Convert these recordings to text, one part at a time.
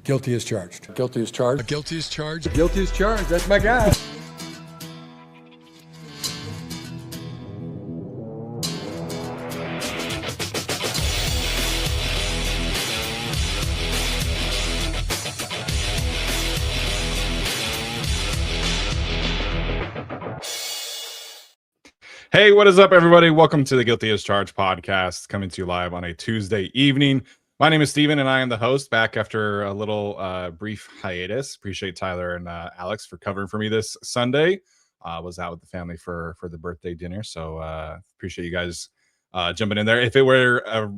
Guilty as charged. Guilty as charged. Guilty as charged. Guilty as charged. That's my guy. Hey, what is up, everybody? Welcome to the Guilty as Charged podcast, coming to you live on a Tuesday evening. My name is Steven, and I am the host, back after a little brief hiatus. Appreciate Tyler and Alex for covering for me this Sunday. Was out with the family for the birthday dinner, so appreciate you guys jumping in there. If it were a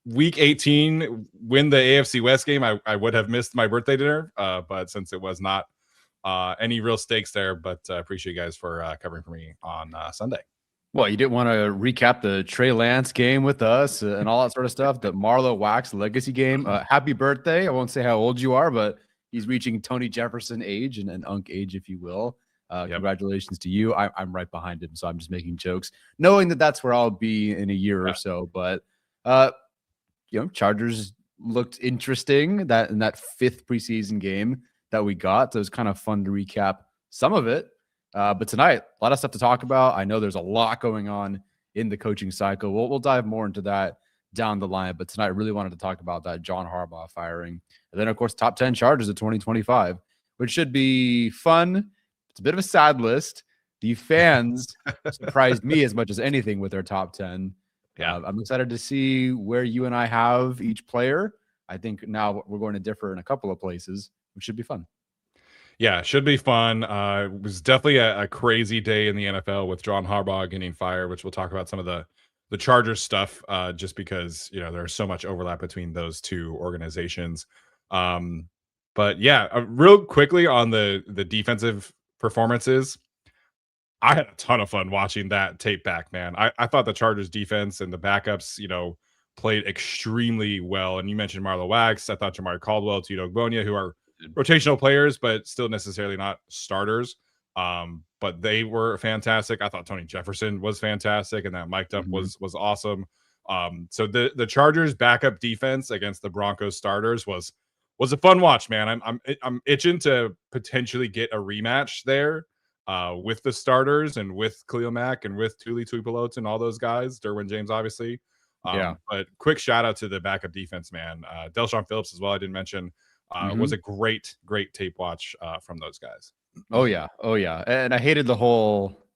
Week 18 win the AFC West game, I would have missed my birthday dinner, but since it was not any real stakes there, but appreciate you guys for covering for me on Sunday. Well, you didn't want to recap the Trey Lance game with us and all that sort of stuff, the Marlo Wax legacy game. Happy birthday. I won't say how old you are, but he's reaching Tony Jefferson age and an Unk age, if you will. Congratulations to you. I'm right behind him, so I'm just making jokes, knowing that that's where I'll be in a year or so. But, Chargers looked interesting in that fifth preseason game that we got. So it was kind of fun to recap some of it. But tonight, a lot of stuff to talk about. I know there's a lot going on in the coaching cycle. We'll dive more into that down the line. But tonight, I really wanted to talk about that John Harbaugh firing. And then, of course, top 10 Chargers of 2025, which should be fun. It's a bit of a sad list. The fans surprised me as much as anything with their top 10. Yeah, I'm excited to see where you and I have each player. I think now we're going to differ in a couple of places, which should be fun. Yeah, it should be fun. It was definitely a crazy day in the NFL with John Harbaugh getting fired, which we'll talk about some of the Chargers stuff, just because there's so much overlap between those two organizations. But yeah, real quickly on the defensive performances, I had a ton of fun watching that tape back, man. I thought the Chargers defense and the backups, played extremely well. And you mentioned Marlo Wax. I thought Jamari Caldwell, Tito Ogbonia, who are rotational players, but still necessarily not starters. But they were fantastic. I thought Tony Jefferson was fantastic, and that mic'd up was awesome. So the Chargers backup defense against the Broncos starters was a fun watch, man. I'm itching to potentially get a rematch there with the starters and with Khalil Mack and with Tuli Tuipulotu and all those guys. Derwin James, obviously. But quick shout out to the backup defense, man. Delshon Phillips as well, I didn't mention. Was a great tape watch from those guys. Oh yeah. And I hated the whole,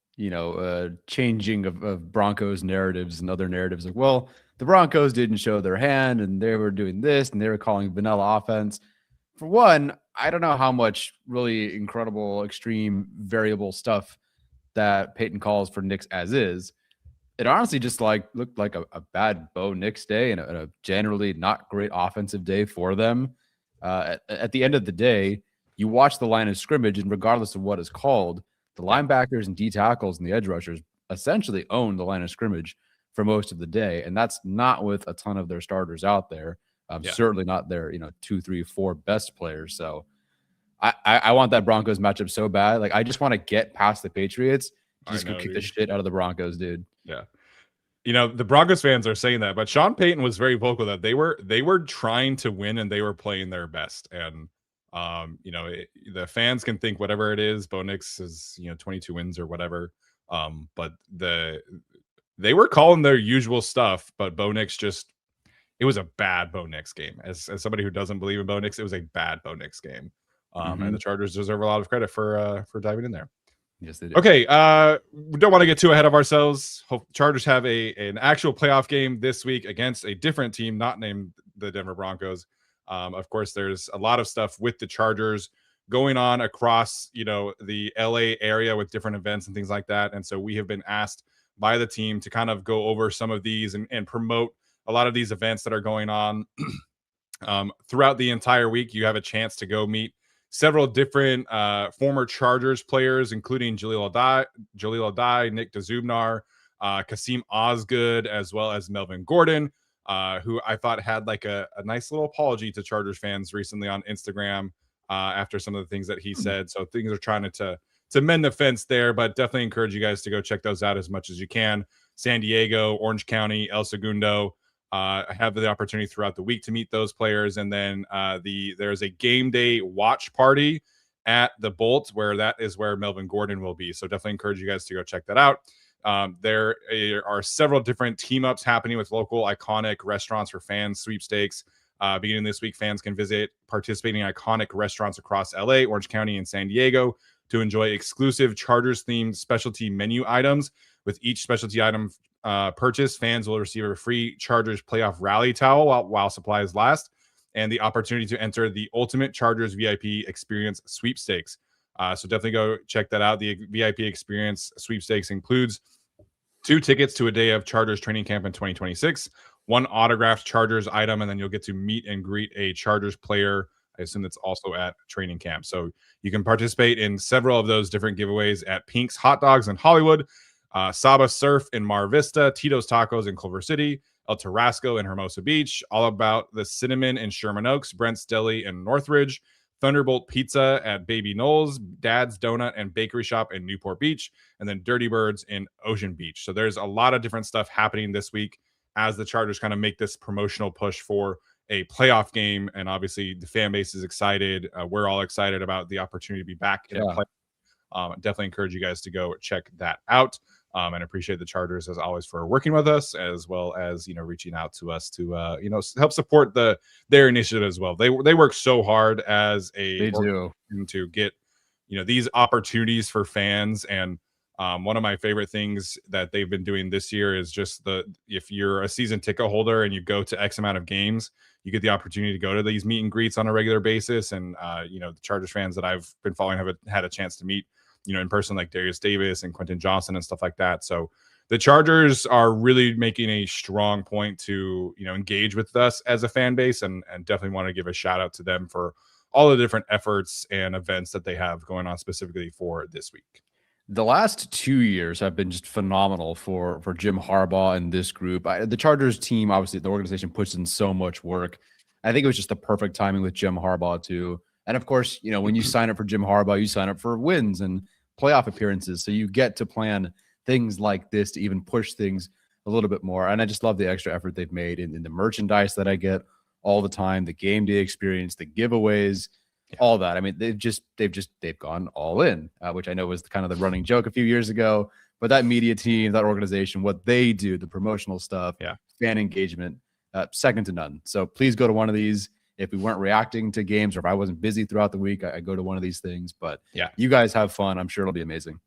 changing of Broncos narratives and other narratives. Like, well, the Broncos didn't show their hand and they were doing this and they were calling vanilla offense. For one, I don't know how much really incredible, extreme, variable stuff that Peyton calls for Knicks as is. It honestly just looked like a bad Bo Knicks day and a generally not great offensive day for them. At the end of the day, you watch the line of scrimmage, and regardless of what is called, the linebackers and D tackles and the edge rushers essentially own the line of scrimmage for most of the day, and that's not with a ton of their starters out there. Certainly not their 2, 3, 4 best players. So I want that Broncos matchup so bad. Like, I just want to get past the Patriots, just go kick the shit out of the Broncos, dude. Yeah. The Broncos fans are saying that, but Sean Payton was very vocal that they were trying to win and they were playing their best. And, the fans can think whatever it is. Bo Nix is, 22 wins or whatever. But they were calling their usual stuff, but Bo Nix it was a bad Bo Nix game. As somebody who doesn't believe in Bo Nix, it was a bad Bo Nix game. And the Chargers deserve a lot of credit for diving in there. Yes, they do. Okay, we don't want to get too ahead of ourselves. Hope Chargers have an actual playoff game this week against a different team, not named the Denver Broncos. Of course, there's a lot of stuff with the Chargers going on across, the LA area with different events and things like that. And so we have been asked by the team to kind of go over some of these and promote a lot of these events that are going on throughout the entire week. You have a chance to go meet several different former Chargers players, including Jaleel Adai, Nick Dzubnar, Kasim Osgood, as well as Melvin Gordon, who I thought had like a nice little apology to Chargers fans recently on Instagram after some of the things that he said. So things are trying to mend the fence there, but definitely encourage you guys to go check those out as much as you can. San Diego, Orange County, El Segundo, have the opportunity throughout the week to meet those players. And then there's a game day watch party at the Bolt, where that is where Melvin Gordon will be. So definitely encourage you guys to go check that out. There are several different team ups happening with local iconic restaurants for fans sweepstakes. Beginning this week, fans can visit participating iconic restaurants across LA, Orange County, and San Diego to enjoy exclusive Chargers themed specialty menu items. With each specialty item purchase, fans will receive a free Chargers playoff rally towel while supplies last, and the opportunity to enter the Ultimate Chargers VIP Experience sweepstakes. So definitely go check that out. The VIP Experience sweepstakes includes 2 tickets to a day of Chargers training camp in 2026, 1 autographed Chargers item, and then you'll get to meet and greet a Chargers player. I assume that's also at training camp. So you can participate in several of those different giveaways at Pink's Hot Dogs in Hollywood, Saba Surf in Mar Vista, Tito's Tacos in Culver City, El Tarasco in Hermosa Beach, All About the Cinnamon in Sherman Oaks, Brent's Deli in Northridge, Thunderbolt Pizza at Baby Knowles, Dad's Donut and Bakery Shop in Newport Beach, and then Dirty Birds in Ocean Beach. So there's a lot of different stuff happening this week as the Chargers kind of make this promotional push for a playoff game. And obviously the fan base is excited. We're all excited about the opportunity to be back in a play. Definitely encourage you guys to go check that out. And appreciate the Chargers as always for working with us, as well as reaching out to us to help support their initiative as well. They work so hard as a to get these opportunities for fans. And one of my favorite things that they've been doing this year is just if you're a season ticket holder and you go to X amount of games, you get the opportunity to go to these meet and greets on a regular basis. And the Chargers fans that I've been following have had a chance to meet in person, like Darius Davis and Quentin Johnson and stuff like that. So the Chargers are really making a strong point to, engage with us as a fan base, and definitely want to give a shout out to them for all the different efforts and events that they have going on specifically for this week. The last 2 years have been just phenomenal for Jim Harbaugh and this group. The Chargers team, obviously the organization puts in so much work. I think it was just the perfect timing with Jim Harbaugh too. And of course, when you sign up for Jim Harbaugh, you sign up for wins and playoff appearances. So you get to plan things like this to even push things a little bit more. And I just love the extra effort they've made in the merchandise that I get all the time, the game day experience, the giveaways, all that. I mean, they've gone all in, which I know was kind of the running joke a few years ago, but that media team, that organization, what they do, the promotional stuff, fan engagement, second to none. So please go to one of these. If we weren't reacting to games or if I wasn't busy throughout the week, I go to one of these things. But you guys have fun. I'm sure it'll be amazing.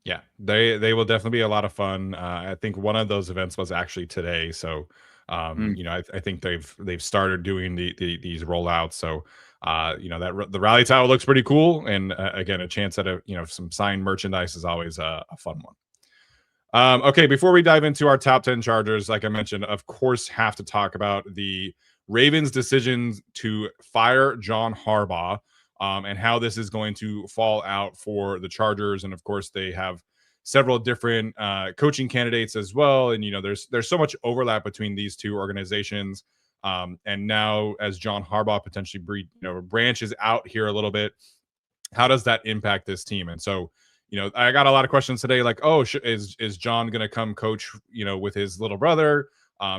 Yeah, they will definitely be a lot of fun. I think one of those events was actually today. So, I think they've started doing these rollouts. So, that the rally title looks pretty cool. And again, a chance at some signed merchandise is always a fun one. Okay, before we dive into our top 10 Chargers, like I mentioned, of course, have to talk about the Ravens' decision to fire John Harbaugh, and how this is going to fall out for the Chargers. And of course, they have several different coaching candidates as well. And there's so much overlap between these two organizations. And now, as John Harbaugh potentially branches out here a little bit, how does that impact this team? And so, I got a lot of questions today, like, oh, is John going to come coach, with his little brother?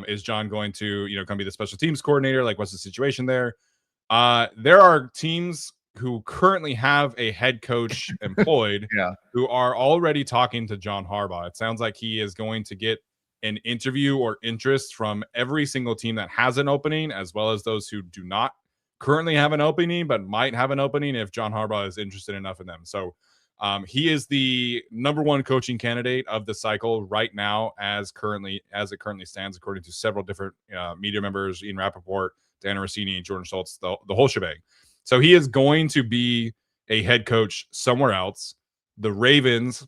Is John going to, come be the special teams coordinator? Like, what's the situation there? There are teams who currently have a head coach employed who are already talking to John Harbaugh. It sounds like he is going to get an interview or interest from every single team that has an opening, as well as those who do not currently have an opening, but might have an opening if John Harbaugh is interested enough in them. So he is the #1 coaching candidate of the cycle right now, as it currently stands, according to several different media members, Ian Rappaport, Dan Rossini, Jordan Schultz, the whole shebang. So he is going to be a head coach somewhere else. The Ravens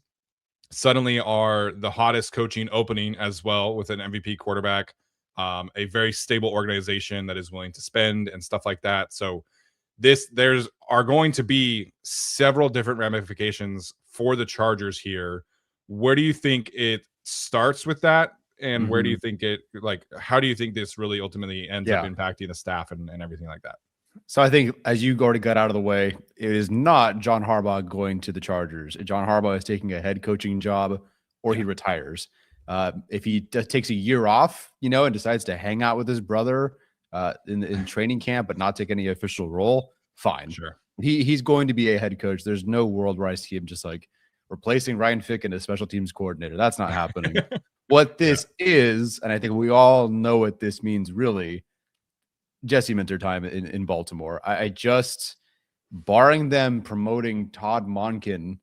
suddenly are the hottest coaching opening as well, with an MVP quarterback, a very stable organization that is willing to spend and stuff like that. So there's going to be several different ramifications for the Chargers here. Where do you think it starts with that? And where do you think how do you think this really ultimately ends up impacting the staff and everything like that? So I think, as you already got out of the way, it is not John Harbaugh going to the Chargers. John Harbaugh is taking a head coaching job, or he retires. If he takes a year off, and decides to hang out with his brother in training camp, but not take any official role, fine. Sure. He's going to be a head coach. There's no world where I see him just like replacing Ryan Ficken as special teams coordinator. That's not happening. What this is, and I think we all know what this means, really, Jesse Minter time in Baltimore. I just, barring them promoting Todd Monken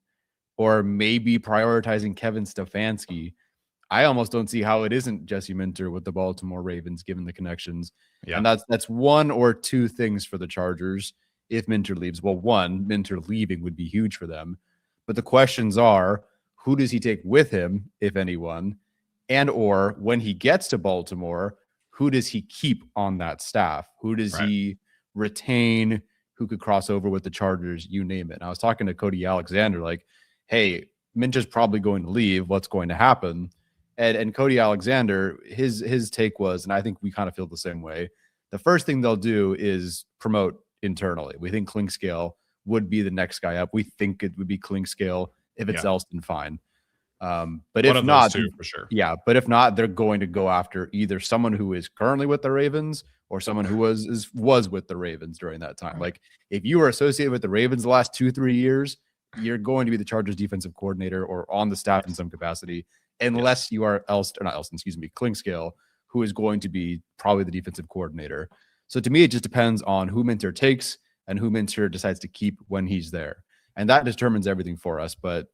or maybe prioritizing Kevin Stefanski, I almost don't see how it isn't Jesse Minter with the Baltimore Ravens, given the connections. Yeah. And that's one or two things for the Chargers if Minter leaves. Well, one, Minter leaving would be huge for them. But the questions are, who does he take with him, if anyone? And or when he gets to Baltimore, who does he keep on that staff? Who does he retain? Who could cross over with the Chargers? You name it. And I was talking to Cody Alexander, like, hey, Minter's probably going to leave. What's going to happen? And Cody Alexander, his take was, and I think we kind of feel the same way, the first thing they'll do is promote internally. We think Clinkscale would be the next guy up. We think it would be Clinkscale. If it's Elston, fine. But if not, for sure. Yeah, but if not, they're going to go after either someone who is currently with the Ravens or someone who was with the Ravens during that time. Like, if you were associated with the Ravens the last 2-3 years, you're going to be the Chargers defensive coordinator or on the staff in some capacity, unless you are Clinkscale, who is going to be probably the defensive coordinator. So to me, it just depends on who Minter takes and who Minter decides to keep when he's there. And that determines everything for us. But,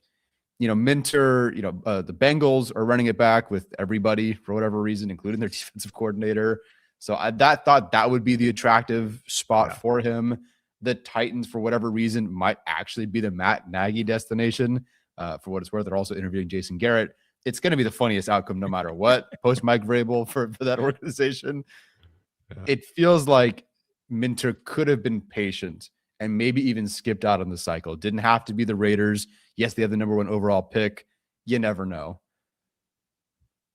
Minter, the Bengals are running it back with everybody for whatever reason, including their defensive coordinator. So I thought that would be the attractive spot for him. The Titans, for whatever reason, might actually be the Matt Nagy destination. For what it's worth, they're also interviewing Jason Garrett. It's going to be the funniest outcome no matter what, post Mike Vrabel for that organization. Yeah. It feels like Minter could have been patient and maybe even skipped out on the cycle. Didn't have to be the Raiders. Yes, they have the number 1 overall pick. You never know.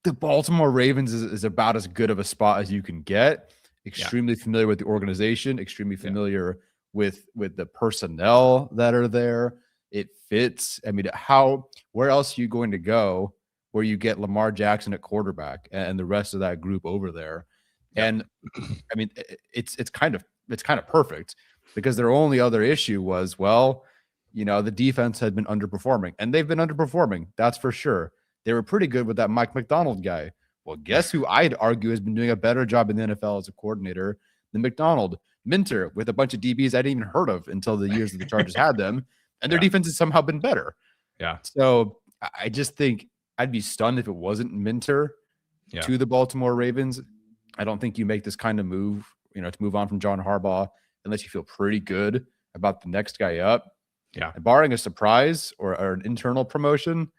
The Baltimore Ravens is about as good of a spot as you can get. Extremely familiar with the organization, extremely familiar with the personnel that are there. It fits. I mean, where else are you going to go where you get Lamar Jackson at quarterback and the rest of that group over there? And I mean, it's kind of perfect, because their only other issue was, the defense had been underperforming, and they've been underperforming. That's for sure. They were pretty good with that Mike McDonald guy. Well, guess who I'd argue has been doing a better job in the NFL as a coordinator than McDonald? Minter, with a bunch of DBs I didn't even heard of until the years that the Chargers had them, and their defense has somehow been better. Yeah. So I just think I'd be stunned if it wasn't Minter to the Baltimore Ravens. I don't think you make this kind of move, to move on from John Harbaugh unless you feel pretty good about the next guy up. Yeah. And barring a surprise or an internal promotion,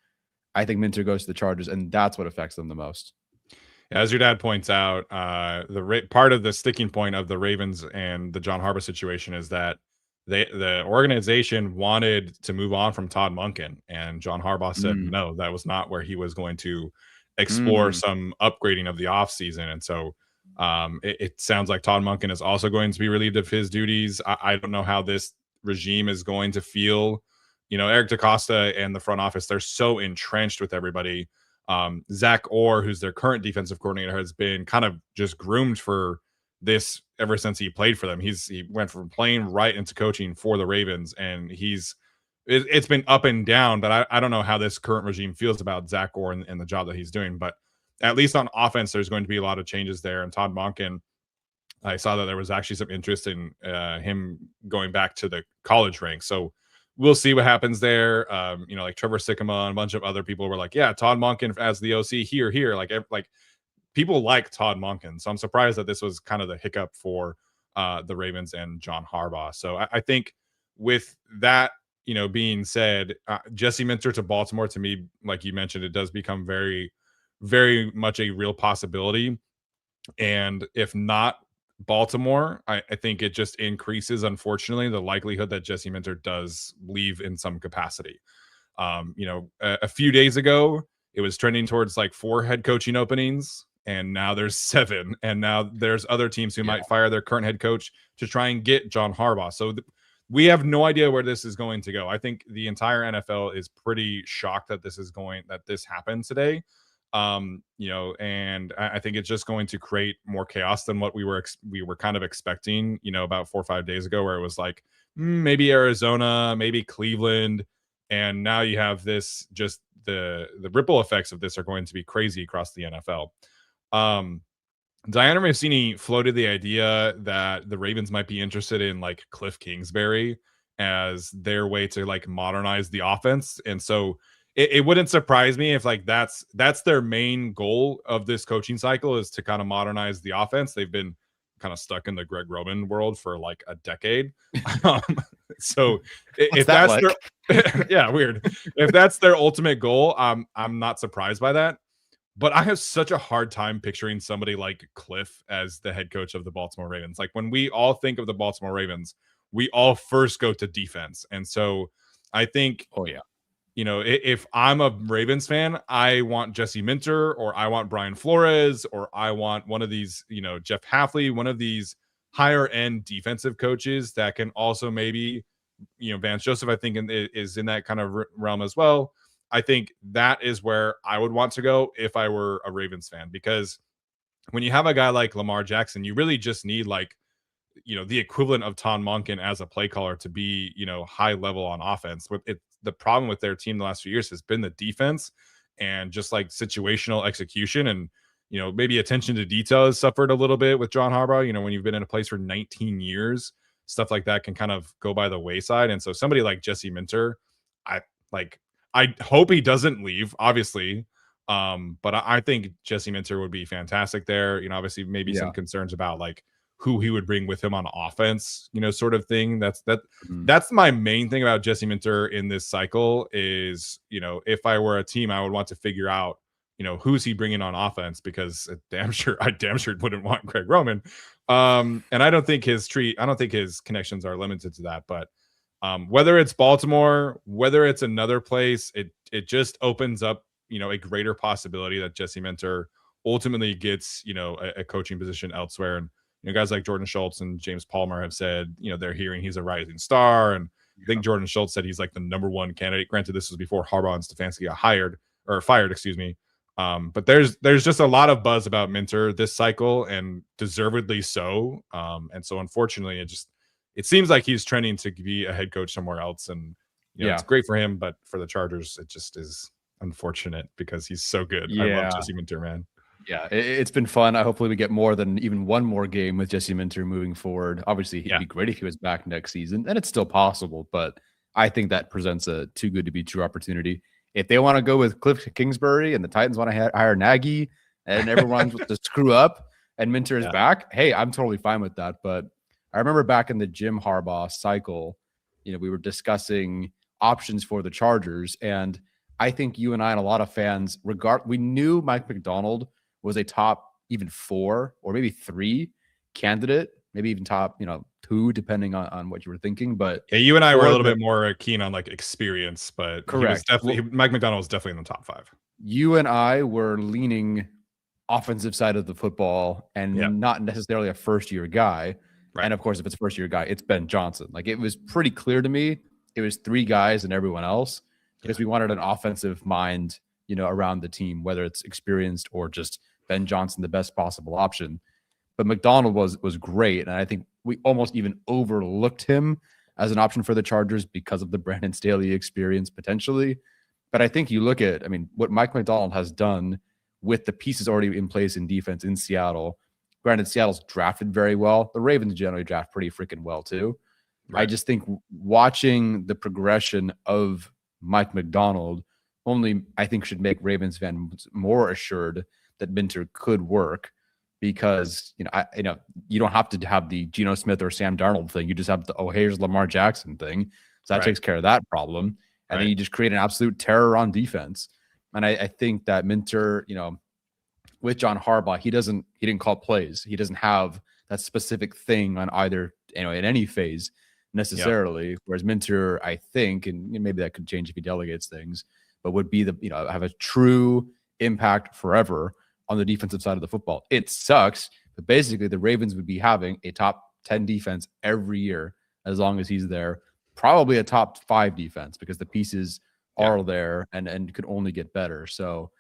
I think Minter goes to the Chargers, and that's what affects them the most. As your dad points out, part of the sticking point of the Ravens and the John Harbaugh situation is that the organization wanted to move on from Todd Monken, and John Harbaugh said no, that was not where he was going to explore some upgrading of the offseason. And so it sounds like Todd Monken is also going to be relieved of his duties. I don't know how this regime is going to feel. Eric DaCosta and the front office, they're so entrenched with everybody. Zach Orr, who's their current defensive coordinator, has been kind of just groomed for this ever since he played for them. He went from playing right into coaching for the Ravens, and it's been up and down, but I don't know how this current regime feels about Zach Orr and the job that he's doing. But at least on offense, there's going to be a lot of changes there. And Todd Monken, I saw that there was actually some interest in him going back to the college ranks. So we'll see what happens there. Like Trevor Sikkema and a bunch of other people were like, yeah, Todd Monken as the OC here. Like people like Todd Monken. So I'm surprised that this was kind of the hiccup for the Ravens and John Harbaugh. So I think with that, being said, Jesse Minter to Baltimore, to me, like you mentioned, it does become very, very much a real possibility. And if not Baltimore, I think it just increases, unfortunately, the likelihood that Jesse Minter does leave in some capacity. A few days ago, it was trending towards like 4 head coaching openings, and now there's 7. And now there's other teams who might fire their current head coach to try and get John Harbaugh. So we have no idea where this is going to go. I think the entire NFL is pretty shocked that this happened today. And I think it's just going to create more chaos than what we were kind of expecting, about 4 or 5 days ago, where it was like maybe Arizona, maybe Cleveland, and now you have this. Just the ripple effects of this are going to be crazy across the NFL. Um, Diana Rossini floated the idea that the Ravens might be interested in like Cliff Kingsbury as their way to like modernize the offense. And so it wouldn't surprise me if like that's their main goal of this coaching cycle, is to kind of modernize the offense. They've been kind of stuck in the Greg Roman world for like a decade. um, so What's if that that's like? their yeah, weird. If that's their ultimate goal, I'm not surprised by that. But I have such a hard time picturing somebody like Cliff as the head coach of the Baltimore Ravens. Like when we all think of the Baltimore Ravens, we all first go to defense. And so I think, Oh yeah. if I'm a Ravens fan, I want Jesse Minter, or I want Brian Flores, or I want one of these, Jeff Halfley, one of these higher end defensive coaches that can also maybe, Vance Joseph, I think is in that kind of realm as well. I think that is where I would want to go if I were a Ravens fan, because when you have a guy like Lamar Jackson, you really just need like, the equivalent of Tom Monken as a play caller to be, high level on offense. But the problem with their team the last few years has been the defense and just like situational execution, and maybe attention to detail has suffered a little bit with John Harbaugh. When you've been in a place for 19 years, stuff like that can kind of go by the wayside. And so somebody like Jesse Minter, I like I hope he doesn't leave, obviously. But I think Jesse Minter would be fantastic there. Obviously maybe some Yeah. concerns about like who he would bring with him on offense, sort of thing. Mhm. That's my main thing about Jesse Minter in this cycle is, if I were a team, I would want to figure out, who's he bringing on offense, because I damn sure wouldn't want Greg Roman. And I don't think his connections are limited to that, but whether it's Baltimore, whether it's another place, it just opens up, a greater possibility that Jesse Minter ultimately gets, a coaching position elsewhere. And guys like Jordan Schultz and James Palmer have said, they're hearing he's a rising star. And I think Jordan Schultz said he's like the number one candidate. Granted, this was before Harbaugh and Stefanski got fired, excuse me. But there's just a lot of buzz about Minter this cycle, and deservedly so. And so unfortunately, it seems like he's trending to be a head coach somewhere else. And it's Yeah. great for him, but for the Chargers, it just is unfortunate because he's so good. I love Yeah. Jesse Minter, man. Yeah, it's been fun. Hopefully, we get more than even one more game with Jesse Minter moving forward. Obviously, it'd Yeah. be great if he was back next season, and it's still possible. But I think that presents a too good to be true opportunity. If they want to go with Cliff Kingsbury and the Titans want to hire Nagy, and everyone wants to screw up, and Minter is Yeah. back, hey, I'm totally fine with that. But I remember back in the Jim Harbaugh cycle, we were discussing options for the Chargers, and I think you and I and a lot of fans we knew Mike Macdonald was a top even 4 or maybe 3 candidate, maybe even top, 2, depending on what you were thinking. But Yeah, you and I were a for little the bit more keen on like experience, but he was correct, definitely well, Mike McDonald was definitely in the top 5. you and I were leaning offensive side of the football Yeah, and not necessarily a first year guy. right. And of course, if it's a first year guy, it's Ben Johnson. Like it was pretty clear to me it was 3 guys and everyone else Yeah, because we wanted an offensive mind, around the team, whether it's experienced or just Ben Johnson, the best possible option. But McDonald was great, and I think we almost even overlooked him as an option for the Chargers because of the Brandon Staley experience potentially. But I think you look at, I mean, what Mike McDonald has done with the pieces already in place in defense in Seattle. Granted, Seattle's drafted very well. The Ravens generally draft pretty freaking well too. I right. just think watching the progression of Mike McDonald only, I think, should make Ravens fans more assured that Minter could work because you don't have to have the Geno Smith or Sam Darnold thing. You just have the here's Lamar Jackson thing. So that Right. takes care of that problem. And then Right. you just create an absolute terror on defense. And I think that Minter, with John Harbaugh, he didn't call plays. He doesn't have that specific thing on either, in any phase Yep. necessarily. Whereas Minter, I think, and maybe that could change if he delegates things, but would be have a true impact forever on the defensive side of the football. It sucks, but basically the Ravens would be having a top 10 defense every year as long as he's there. Probably a top 5 defense because the pieces Yeah. are there and could only get better. So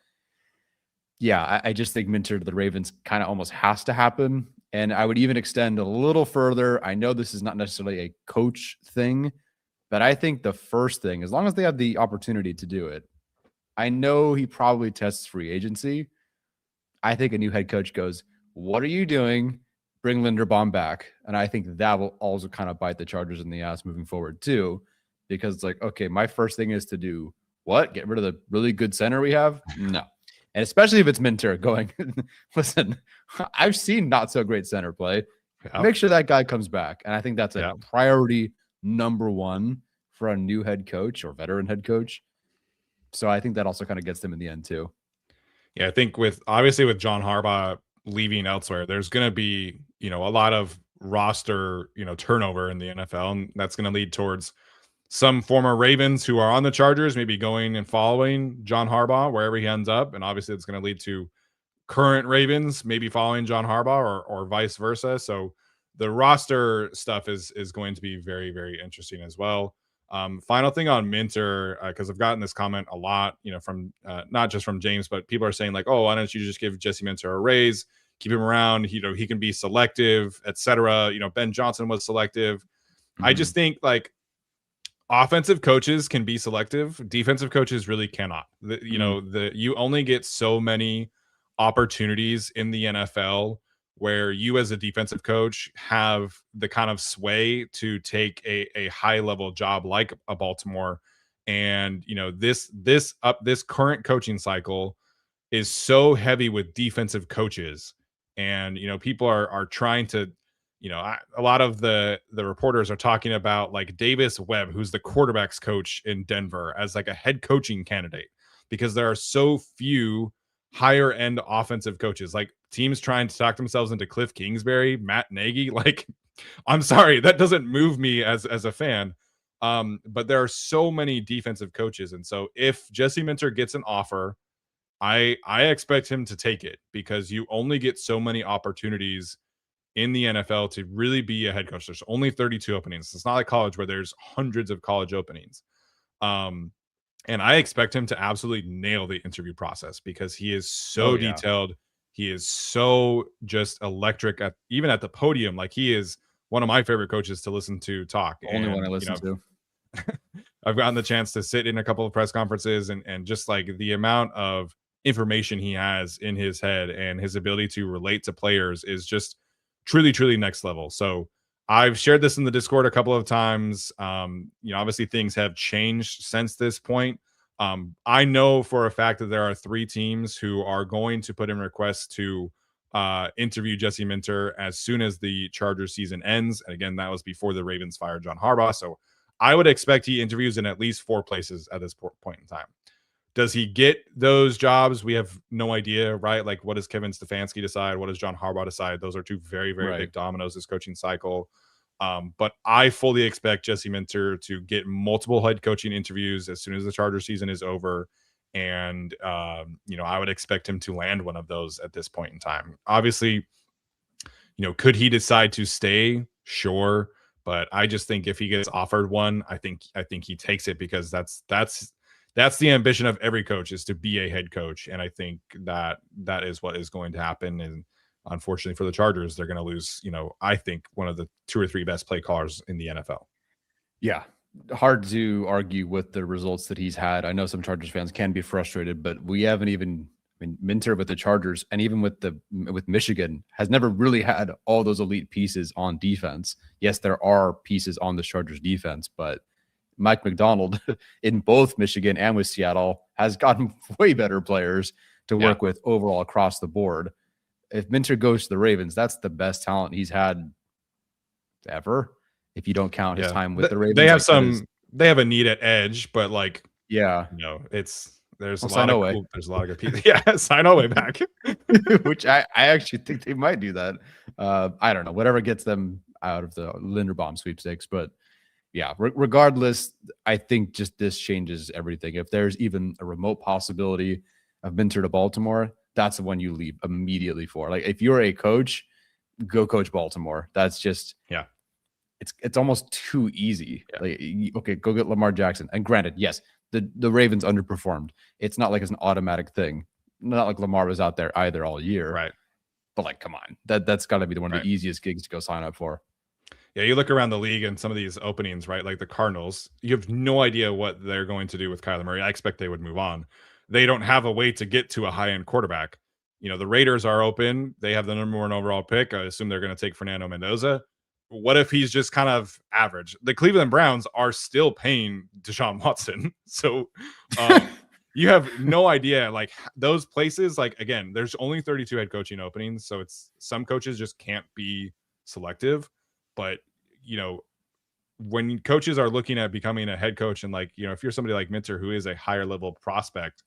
Yeah, I just think Minter to the Ravens kind of almost has to happen. And I would even extend a little further. I know this is not necessarily a coach thing, but I think the first thing, as long as they have the opportunity to do it, I know he probably tests free agency. I think a new head coach goes, "What are you doing? Bring Linderbaum back." And I think that will also kind of bite the Chargers in the ass moving forward too, because it's like, okay, my first thing is to do what? Get rid of the really good center we have? No. And especially if it's Minter going, listen, I've seen not so great center play. Yeah. Make sure that guy comes back. And I think that's a Yeah. priority number one for a new head coach or veteran head coach. So I think that also kind of gets them in the end too. Yeah, I think with obviously with John Harbaugh leaving elsewhere, there's going to be, a lot of roster, turnover in the NFL, and that's going to lead towards some former Ravens who are on the Chargers maybe going and following John Harbaugh wherever he ends up, and obviously it's going to lead to current Ravens maybe following John Harbaugh or vice versa. So the roster stuff is going to be very, very interesting as well. Final thing on Minter, because I've gotten this comment a lot, from not just from James, but people are saying like, "Oh, why don't you just give Jesse Minter a raise, keep him around? He can be selective, etc." Ben Johnson was selective. I just think like offensive coaches can be selective. Defensive coaches really cannot. You only get so many opportunities in the NFL where you as a defensive coach have the kind of sway to take a high level job like a Baltimore. And this current coaching cycle is so heavy with defensive coaches, and people are trying to, a lot of the reporters are talking about like Davis Webb, who's the quarterbacks coach in Denver, as like a head coaching candidate, because there are so few higher end offensive coaches. Like teams trying to talk themselves into Cliff Kingsbury, Matt Nagy. Like, I'm sorry, that doesn't move me as a fan. But there are so many defensive coaches, and so if Jesse Minter gets an offer, I expect him to take it, because you only get so many opportunities in the NFL to really be a head coach. There's only 32 openings. It's not like college where there's hundreds of college openings. Um, and I expect him to absolutely nail the interview process, because he is Oh so yeah. detailed. He is so just electric even at the podium. Like, he is one of my favorite coaches to listen to talk. Only one I And, listen to. I've gotten the chance to sit in a couple of press conferences, and just like the amount of information he has in his head and his ability to relate to players is just truly, truly next level. So I've shared this in the Discord a couple of times. Obviously things have changed since this point. I know for a fact that there are 3 teams who are going to put in requests to interview Jesse Minter as soon as the Chargers season ends. And again, that was before the Ravens fired John Harbaugh. So I would expect he interviews in at least 4 places at this point in time. Does he get those jobs? We have no idea, right? Like, what does Kevin Stefanski decide? What does John Harbaugh decide? Those are 2 very, very Right. big dominoes this coaching cycle. But I fully expect Jesse Minter to get multiple head coaching interviews as soon as the Charger season is over. And, I would expect him to land one of those at this point in time. Obviously, could he decide to stay? Sure. But I just think if he gets offered one, I think he takes it, because that's the ambition of every coach, is to be a head coach. And I think that is what is going to happen. And unfortunately for the Chargers, they're going to lose, I think one of the 2 or 3 best play callers in the NFL. Yeah. Hard to argue with the results that he's had. I know some Chargers fans can be frustrated, but we haven't even, Minter with the Chargers and even with Michigan has never really had all those elite pieces on defense. Yes, there are pieces on the Chargers defense, but Mike McDonald in both Michigan and with Seattle has gotten way better players to work with overall across the board. If Minter goes to the Ravens, that's the best talent he's had ever. If you don't count his time with the Ravens. They have they have a need at edge, but like, yeah, there's a lot of good people. Yeah, sign away back. Which I actually think they might do that. I don't know, whatever gets them out of the Linderbaum sweepstakes. But yeah, regardless, I think just this changes everything. If there's even a remote possibility of Minter to Baltimore, that's the one you leave immediately for. Like, if you're a coach, go coach Baltimore. That's just, it's almost too easy. Yeah. Like, okay, go get Lamar Jackson. And granted, yes, the Ravens underperformed. It's not like it's an automatic thing. not like Lamar was out there either all year, Right. but like, come on, that's got to be one of Right. the easiest gigs to go sign up for. Yeah, you look around the league and some of these openings, right? Like the Cardinals, you have no idea what they're going to do with Kyler Murray. I expect they would move on. They don't have a way to get to a high-end quarterback. The Raiders are open. They have the number one overall pick. I assume they're going to take Fernando Mendoza. What if he's just kind of average? The Cleveland Browns are still paying Deshaun Watson. So you have no idea. Like those places, like again, there's only 32 head coaching openings. So it's some coaches just can't be selective. But when coaches are looking at becoming a head coach, and like if you're somebody like Minter who is a higher level prospect,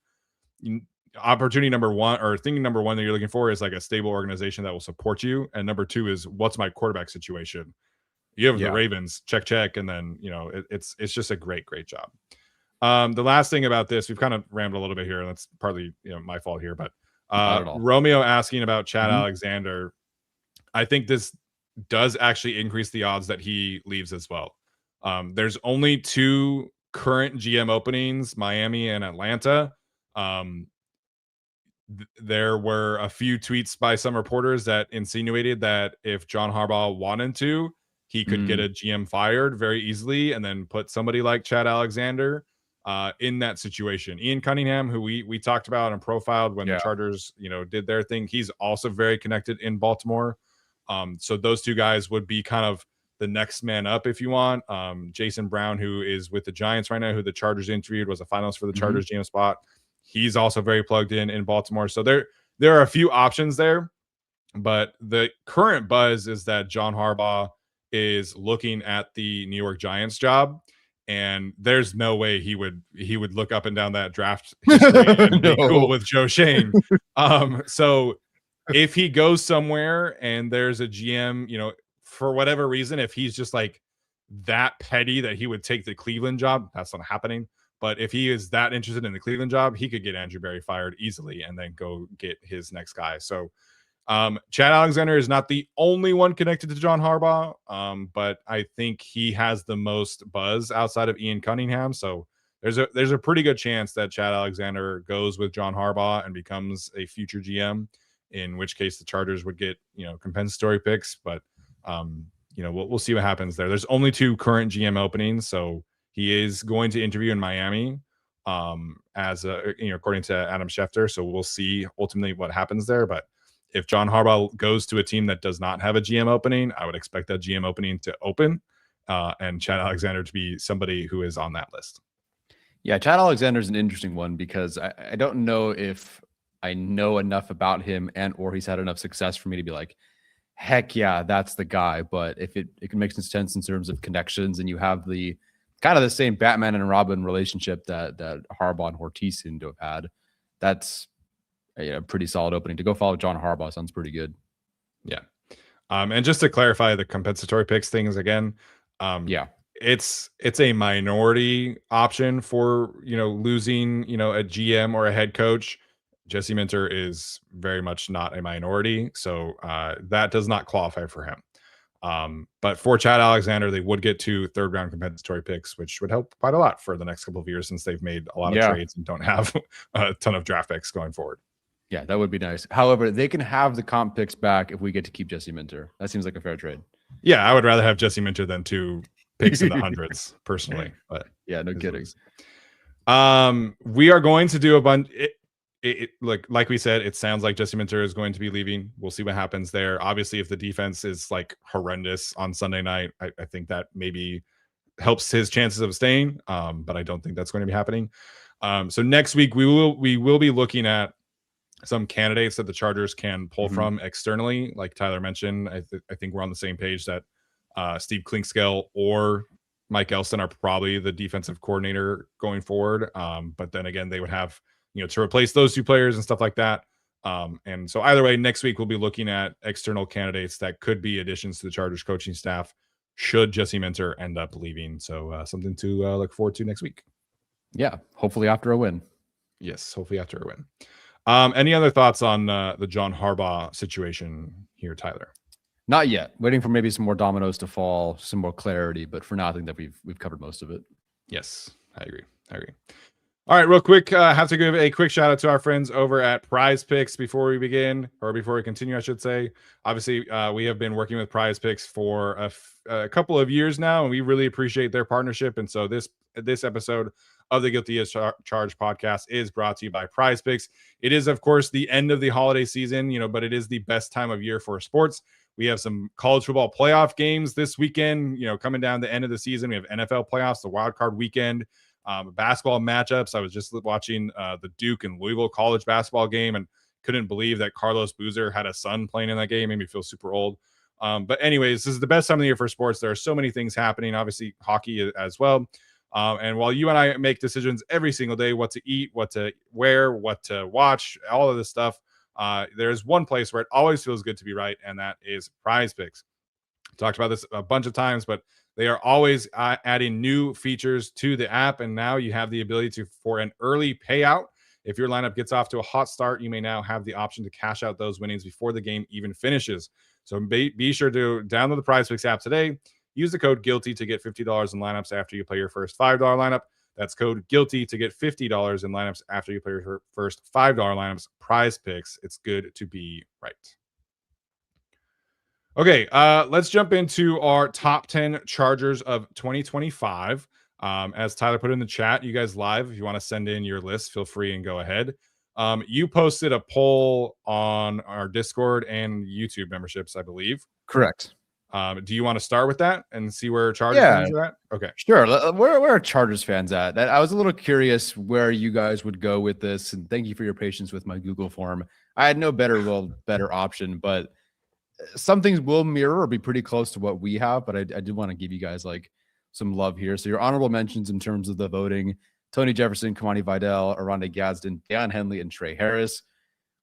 opportunity number one or thing number one that you're looking for is like a stable organization that will support you, and number two is what's my quarterback situation. You have the Ravens, check, and then it's just a great job. The last thing about this, we've kind of rambled a little bit here, and that's partly my fault here, but Romeo asking about Chad Alexander, I think this does actually increase the odds that he leaves as well. There's only 2 current GM openings, Miami and Atlanta. There were a few tweets by some reporters that insinuated that if John Harbaugh wanted to, he could get a GM fired very easily and then put somebody like Chad Alexander in that situation. Ian Cunningham, who we talked about and profiled when the Chargers, did their thing, he's also very connected in Baltimore. So those 2 guys would be kind of the next man up if you want. Jason Brown, who is with the Giants right now, who the Chargers interviewed, was a finalist for the Chargers GM spot. He's also very plugged in Baltimore. So there are a few options there, but the current buzz is that John Harbaugh is looking at the New York Giants job, and there's no way he would look up and down that draft history and be cool with Joe Shane. So if he goes somewhere and there's a GM, for whatever reason, if he's just like that petty that he would take the Cleveland job, that's not happening. But if he is that interested in the Cleveland job, he could get Andrew Berry fired easily and then go get his next guy. So Chad Alexander is not the only one connected to John Harbaugh, but I think he has the most buzz outside of Ian Cunningham. So there's a pretty good chance that Chad Alexander goes with John Harbaugh and becomes a future GM, in which case the Chargers would get compensatory picks. But we'll see what happens there. There's only 2 current GM openings, so he is going to interview in Miami, as according to Adam Schefter. So we'll see ultimately what happens there. But if John Harbaugh goes to a team that does not have a GM opening, I would expect that GM opening to open, and Chad Alexander to be somebody who is on that list. Yeah, Chad Alexander is an interesting one because I don't know if I know enough about him or he's had enough success for me to be like, heck yeah, that's the guy. But if it can make some sense in terms of connections, and you have the kind of the same Batman and Robin relationship that Harbaugh and Ortiz seem to have had, that's a pretty solid opening. To go follow John Harbaugh sounds pretty good. Yeah. And just to clarify the compensatory picks things again, it's a minority option for losing a GM or a head coach. Jesse Minter is very much not a minority, so that does not qualify for him. But for Chad Alexander, they would get 2 third-round compensatory picks, which would help quite a lot for the next couple of years since they've made a lot of trades and don't have a ton of draft picks going forward. Yeah, that would be nice. However, they can have the comp picks back if we get to keep Jesse Minter. That seems like a fair trade. Yeah, I would rather have Jesse Minter than 2 picks in the hundreds personally. But yeah, no kidding. We are going to do a bunch. Like we said, it sounds like Jesse Minter is going to be leaving. We'll see what happens there. Obviously, if the defense is like horrendous on Sunday night, I think that maybe helps his chances of staying. But I don't think that's going to be happening. So next week we will be looking at some candidates that the Chargers can pull from externally. Like Tyler mentioned, I think we're on the same page that Steve Klinkscale or Mike Elston are probably the defensive coordinator going forward. But then again, they would have to replace those 2 players and stuff like that. And so either way, next week we'll be looking at external candidates that could be additions to the Chargers coaching staff should Jesse Minter end up leaving. So something to look forward to next week. Yeah, hopefully after a win. Yes, hopefully after a win. Any other thoughts on the John Harbaugh situation here, Tyler? Not yet. Waiting for maybe some more dominoes to fall, some more clarity. But for now, I think that we've covered most of it. Yes, I agree. All right, real quick, have to give a quick shout out to our friends over at PrizePicks before we begin, or before we continue, I should say. Obviously, we have been working with PrizePicks for a couple of years now, and we really appreciate their partnership. And so this episode of the Guilty as Charged podcast is brought to you by PrizePicks. It is, of course, the end of the holiday season, but it is the best time of year for sports. We have some college football playoff games this weekend, coming down the end of the season. We have NFL playoffs, the wild card weekend. Basketball matchups. I was just watching the Duke and Louisville college basketball game and couldn't believe that Carlos Boozer had a son playing in that game. Made me feel super old. But anyways, this is the best time of the year for sports. There are so many things happening, obviously hockey as well. And while you and I make decisions every single day, what to eat, what to wear, what to watch, all of this stuff, there's one place where it always feels good to be right, and that is PrizePicks. Talked about this a bunch of times, but they are always adding new features to the app, and now you have the ability for an early payout. If your lineup gets off to a hot start, you may now have the option to cash out those winnings before the game even finishes. So be sure to download the PrizePicks app today. Use the code GUILTY to get $50 in lineups after you play your first $5 lineup. That's code GUILTY to get $50 in lineups after you play your first $5 lineups. PrizePicks. It's good to be right. Okay, let's jump into our top 10 Chargers of 2025. As Tyler put in the chat, you guys live, if you want to send in your list, feel free and go ahead. You posted a poll on our Discord and YouTube memberships, I believe. Correct. Do you want to start with that and see where Chargers fans are at? Okay. Sure. Where are Chargers fans at? I was a little curious where you guys would go with this, and thank you for your patience with my Google form. I had no better option, but some things will mirror or be pretty close to what we have, but I did want to give you guys like some love here. So your honorable mentions in terms of the voting: Tony Jefferson, Kamani Vidal, Aronde Gadsden, Deion Henley, and Trey Harris.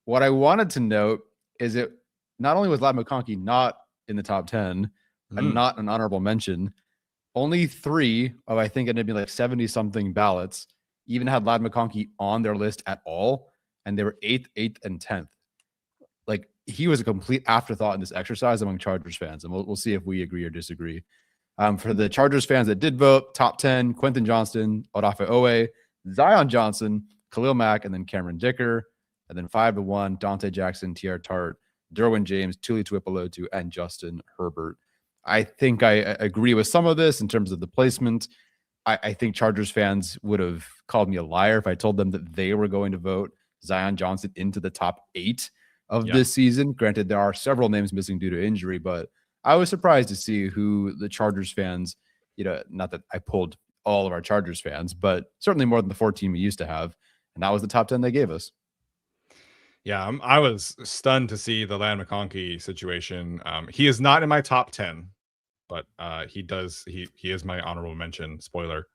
What I wanted to note is it not only was Ladd McConkey not in the top 10 and not an honorable mention, only 3 of I think it'd be like 70 something ballots even had Ladd McConkey on their list at all, and they were 8th, and 10th. Like, he was a complete afterthought in this exercise among Chargers fans, and we'll see if we agree or disagree. For the Chargers fans that did vote, top 10: Quentin Johnston, Odafe Owe, Zion Johnson, Khalil Mack, and then Cameron Dicker. And then 5-1, Dante Jackson, T.R. Tart, Derwin James, Tuli Tuipulotu, and Justin Herbert. I think I agree with some of this in terms of the placement. I think Chargers fans would have called me a liar if I told them that they were going to vote Zion Johnson into the top 8 of this season. Granted, there are several names missing due to injury, but I was surprised to see who the Chargers fans, not that I pulled all of our Chargers fans, but certainly more than the 14 we used to have. And that was the top 10 they gave us. Yeah, I was stunned to see the Ladd McConkey situation. He is not in my top 10, but he is my honorable mention. Spoiler.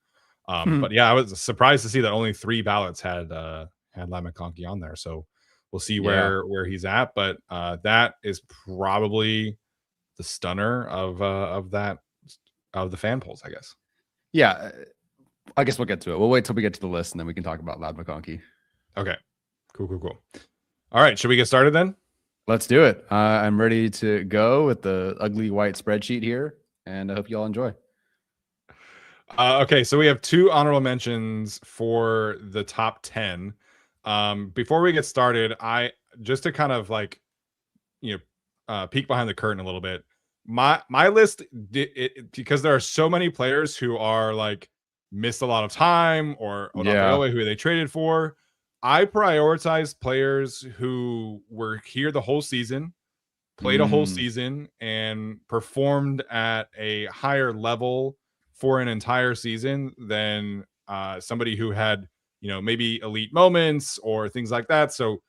But yeah, I was surprised to see that only 3 ballots had Ladd McConkey on there. So we'll see where he's at. But that is probably the stunner of the fan polls, I guess. Yeah, I guess we'll get to it. We'll wait till we get to the list, and then we can talk about Ladd McConkey. Okay, cool. All right, should we get started then? Let's do it. I'm ready to go with the ugly white spreadsheet here, and I hope you all enjoy. Okay, so we have 2 honorable mentions for the top 10. Before we get started, I just to kind of like, peek behind the curtain a little bit. My list, because there are so many players who are like missed a lot of time or who they traded for. I prioritize players who were here the whole season, played a whole season, and performed at a higher level for an entire season than somebody who had, maybe elite moments or things like that. So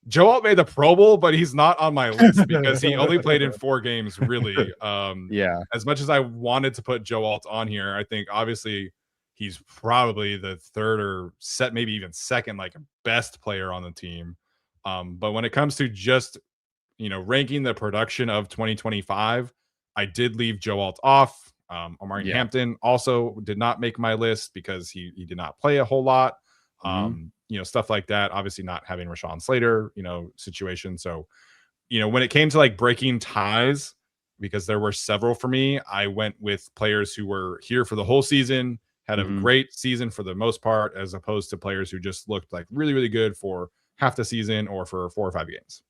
Joe Alt made the Pro Bowl, but he's not on my list because he only played in 4 games, really. As much as I wanted to put Joe Alt on here, I think obviously he's probably the 3rd or maybe even 2nd, like best player on the team. But when it comes to just, ranking the production of 2025, I did leave Joe Alt off. Omari Hampton also did not make my list because he did not play a whole lot. Stuff like that. Obviously not having Rashawn Slater, situation. So, when it came to like breaking ties, because there were several for me, I went with players who were here for the whole season, had a great season for the most part, as opposed to players who just looked like really, really good for half the season or for 4 or 5 games.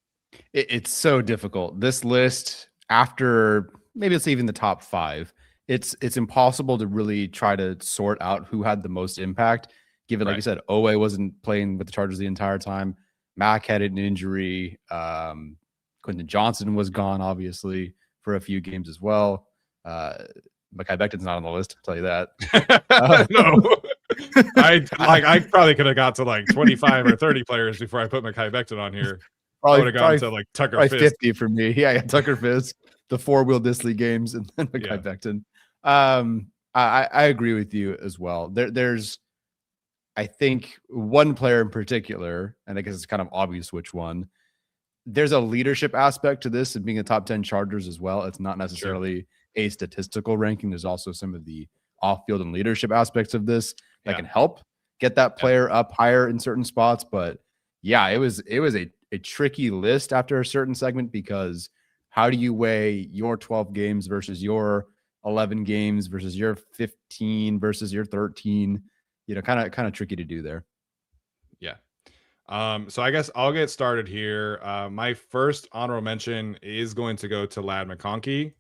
It's so difficult. This list, after maybe it's even the top 5, it's impossible to really try to sort out who had the most impact, given, like you said, Owe wasn't playing with the Chargers the entire time. Mack had an injury. Quentin Johnson was gone, obviously, for a few games as well. Mekhi Becton's not on the list, I'll tell you that. No. I probably could have got to like 25 or 30 players before I put Mekhi Becton on here. I would have gone to like Tucker Fisk. 50 for me. Yeah, Tucker Fisk, the 4 Will Dissly games, and then Mekhi Becton. I agree with you as well. There's, I think, one player in particular, and I guess it's kind of obvious which one. There's a leadership aspect to this and being a top 10 Chargers as well. It's not necessarily a statistical ranking. There's also some of the off-field and leadership aspects of this that can help get that player up higher in certain spots. But yeah, it was a tricky list after a certain segment, because how do you weigh your 12 games versus your 11 games versus your 15 versus your 13? Kind of tricky to do there. Yeah. So I guess I'll get started here. My first honorable mention is going to go to Ladd McConkey.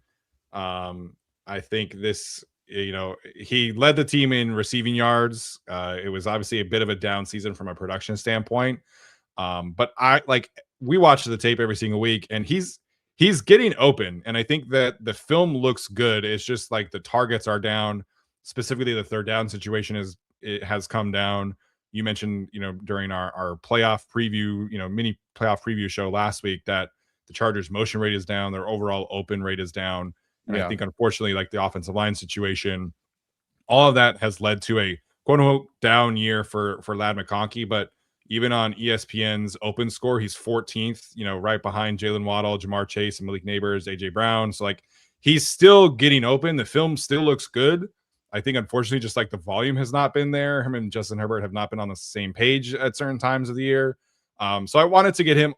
I think this, he led the team in receiving yards. It was obviously a bit of a down season from a production standpoint. But we watch the tape every single week, and he's getting open. And I think that the film looks good. It's just like the targets are down. Specifically, the third down situation has come down. You mentioned, during our playoff preview, mini playoff preview show last week, that the Chargers' motion rate is down. Their overall open rate is down. And I think, unfortunately, like the offensive line situation, all of that has led to a quote unquote down year for Ladd McConkey. But even on ESPN's open score, he's 14th, right behind Jalen Waddle, Jamar Chase, and Malik Neighbors, AJ Brown. So like, he's still getting open. The film still looks good. I think, unfortunately, just like the volume has not been there. Him and Justin Herbert have not been on the same page at certain times of the year. So I wanted to get him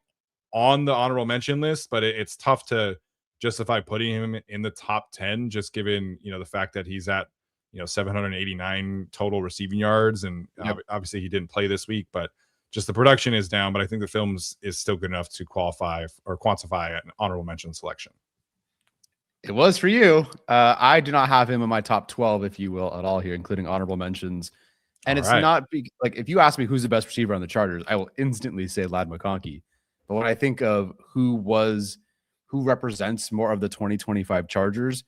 on the honorable mention list, but it's tough to justify putting him in the top 10, just given, the fact that he's at, 789 total receiving yards. And obviously he didn't play this week, but just the production is down. But I think the film is still good enough to qualify or quantify an honorable mention selection. It was for you. I do not have him in my top 12, if you will, at all here, including honorable mentions. And it's not like, if you ask me who's the best receiver on the Chargers, I will instantly say Ladd McConkey. But when I think of who represents more of the 2025 Chargers,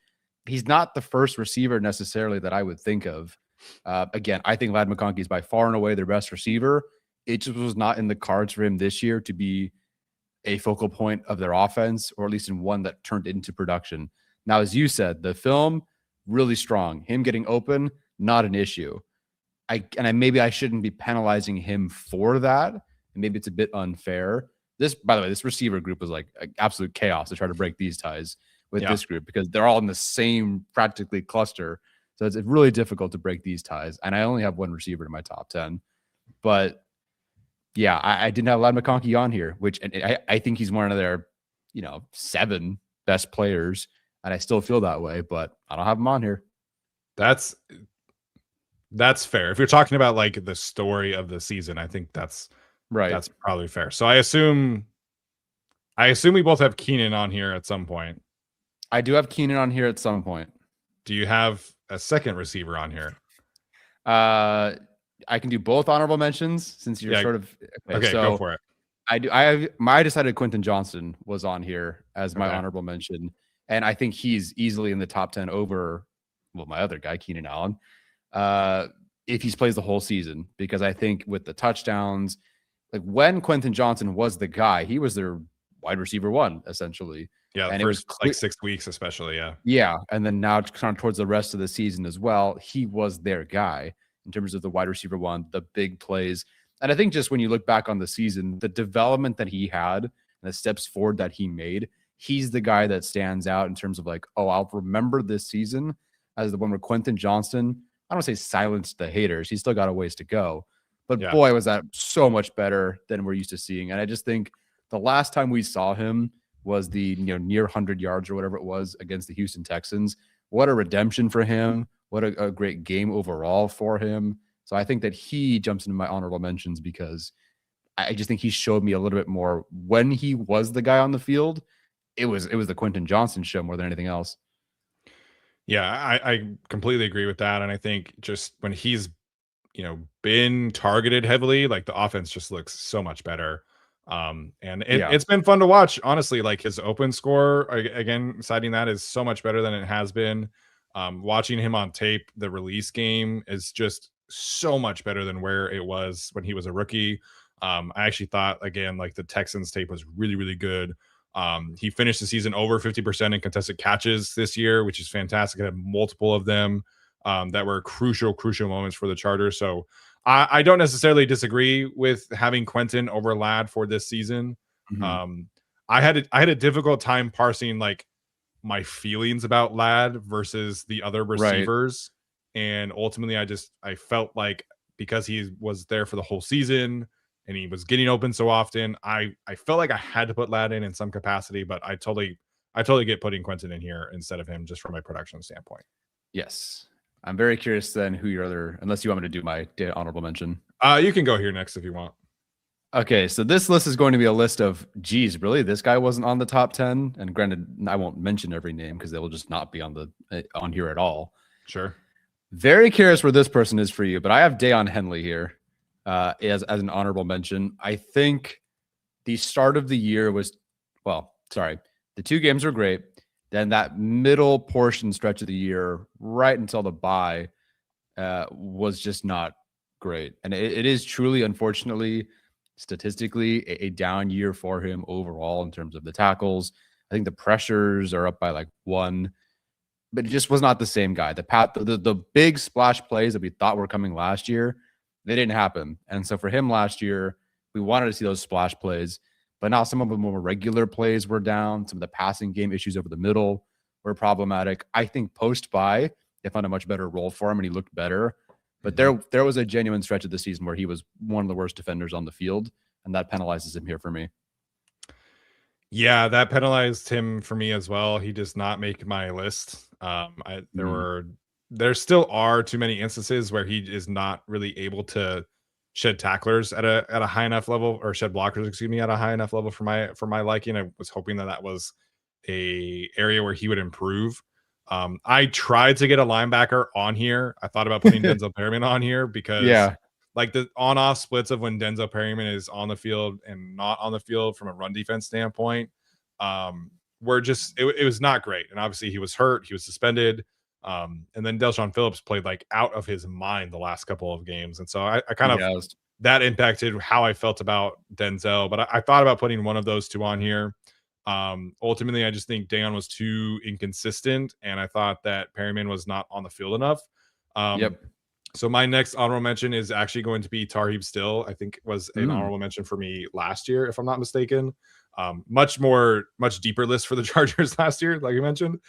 he's not the first receiver necessarily that I would think of. Again, I think Ladd McConkey is by far and away their best receiver. It just was not in the cards for him this year to be a focal point of their offense, or at least in one that turned into production. Now, as you said, the film, really strong. Him getting open, not an issue. Maybe I shouldn't be penalizing him for that. And maybe it's a bit unfair. By the way, this receiver group was like absolute chaos to try to break these ties with this group, because they're all in the same practically cluster. So it's really difficult to break these ties. And I only have one receiver in my top 10. But yeah, I didn't have Ladd McConkey on here, which I think he's one of their, 7 best players. And I still feel that way, but I don't have him on here. That's fair. If you're talking about like the story of the season, I think that's right. That's probably fair. So I assume we both have Keenan on here at some point. I do have Keenan on here at some point. Do you have a second receiver on here? I can do both honorable mentions since you're sort of okay. So go for it. I decided Quentin Johnson was on here as my honorable mention. And I think he's easily in the top 10 over, my other guy, Keenan Allen, if he plays the whole season. Because I think with the touchdowns, like when Quentin Johnson was the guy, he was their wide receiver 1, essentially. Yeah, and first like 6 weeks especially, Yeah, and then now kind of towards the rest of the season as well, he was their guy in terms of the wide receiver 1, the big plays. And I think just when you look back on the season, the development that he had and the steps forward that he made, he's the guy that stands out in terms of like, I'll remember this season as the one where Quentin Johnson, I don't say silenced the haters. He's still got a ways to go. But boy, was that so much better than we're used to seeing. And I just think the last time we saw him was the near 100 yards or whatever it was against the Houston Texans. What a redemption for him. What a great game overall for him. So I think that he jumps into my honorable mentions because I just think he showed me a little bit more when he was the guy on the field. It was the Quentin Johnson show more than anything else. Yeah, I completely agree with that. And I think just when he's, been targeted heavily, like the offense just looks so much better. And Yeah. it's been fun to watch, honestly. Like his open score, again, citing that is so much better than it has been. Watching him on tape, the release game is just so much better than where it was when he was a rookie. I actually thought, again, like the Texans tape was really, really good. He finished the season over 50% in contested catches this year, which is fantastic. I had multiple of them that were crucial, crucial moments for the Chargers. So I don't necessarily disagree with having Quentin over Ladd for this season. Mhm. Um, I had a difficult time parsing like my feelings about Ladd versus the other Right. receivers, and ultimately I felt like because he was there for the whole season and he was getting open so often, I felt like I had to put Ladd in some capacity, but I totally get putting Quentin in here instead of him just from a production standpoint. Yes. I'm very curious then who your other, unless you want me to do my honorable mention. You can go here next if you want. Okay, so this list is going to be a list of, geez, really? This guy wasn't on the top 10? And granted, I won't mention every name because they will just not be on the on here at all. Sure. Very curious where this person is for you, but I have Dayon Henley here as an honorable mention. I think the start of the year was, well, sorry, the 2 games were great. Then that middle portion stretch of the year, right until the bye, was just not great. And it is truly, unfortunately, statistically, a down year for him overall in terms of the tackles. I think the pressures are up by like 1, but it just was not the same guy. The big splash plays that we thought were coming last year, they didn't happen. And so for him last year, we wanted to see those splash plays, but now some of the more regular plays were down. Some of the passing game issues over the middle were problematic. I think post bye, they found a much better role for him and he looked better. But Mhm. there was a genuine stretch of the season where he was one of the worst defenders on the field, and that penalizes him here for me. Yeah, that penalized him for me as well. He does not make my list. Mhm. There still are too many instances where he is not really able to shed tacklers at a high enough level, or shed blockers, excuse me, at a high enough level for my liking. I was hoping that that was a area where he would improve. I tried to get a linebacker on here. I thought about putting Denzel Perryman on here because Yeah. like the on-off splits of when Denzel Perryman is on the field and not on the field from a run defense standpoint, were just it was not great. And obviously he was hurt, he was suspended. And then Delshon Phillips played like out of his mind the last couple of games. And so I kind of Yes. that impacted how I felt about Denzel. But I thought about putting one of those two on here. Ultimately, I just think Dayon was too inconsistent, and I thought that Perryman was not on the field enough. Um, Yep. so my next honorable mention is actually going to be Tarheeb Still. I think was an Mm. honorable mention for me last year, if I'm not mistaken. Much deeper list for the Chargers last year, like you mentioned.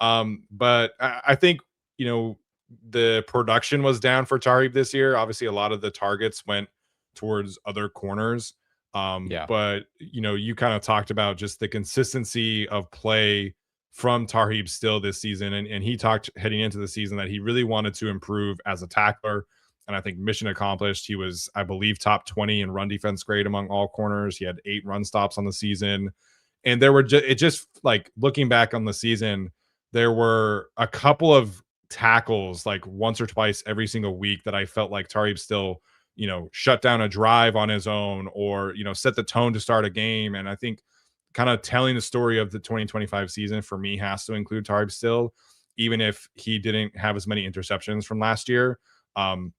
But I think the production was down for Tarheeb this year. Obviously, a lot of the targets went towards other corners. Yeah. But you kind of talked about just the consistency of play from Tarheeb Still this season. And he talked heading into the season that he really wanted to improve as a tackler. And I think mission accomplished. He was, I believe, top 20 in run defense grade among all corners. He had 8 run stops on the season. And there were it just like looking back on the season, there were a couple of tackles like once or twice every single week that I felt like Tarheeb Still, shut down a drive on his own or, set the tone to start a game. And I think kind of telling the story of the 2025 season for me has to include Tarb Still, even if he didn't have as many interceptions from last year. Um,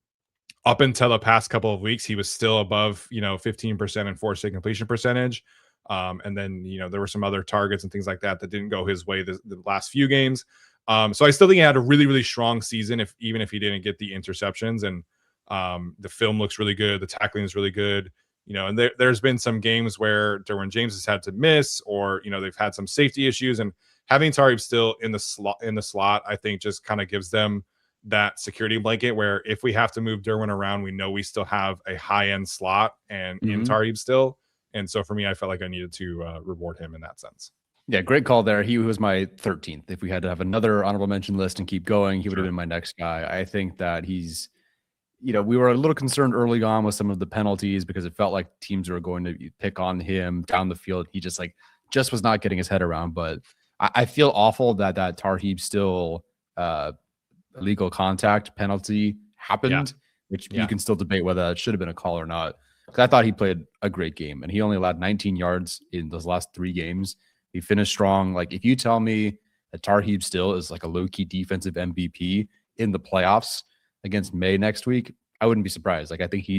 Up until the past couple of weeks, he was still above, 15% in forced completion percentage. And then, there were some other targets and things like that that didn't go his way the last few games. So I still think he had a really, really strong season, even if he didn't get the interceptions. And the film looks really good. The tackling is really good. And there's been some games where Derwin James has had to miss, or they've had some safety issues, and having Tarib Still in the slot, I think just kind of gives them that security blanket where if we have to move Derwin around, we know we still have a high end slot and in Mhm. Tarib Still. And so for me, I felt like I needed to reward him in that sense. Yeah, great call there. He was my 13th. If we had to have another honorable mention list and keep going, he would have Sure. been my next guy. I think that we were a little concerned early on with some of the penalties because it felt like teams were going to pick on him down the field. He just was not getting his head around. But I feel awful that Tarheeb still illegal contact penalty Yeah. happened, which you Yeah. can still debate whether that should have been a call or not. Because I thought he played a great game and he only allowed 19 yards in those last 3 games. He finished strong. Like if you tell me that Tarheeb still is like a low key defensive MVP in the playoffs against May next week, I wouldn't be surprised. Like I think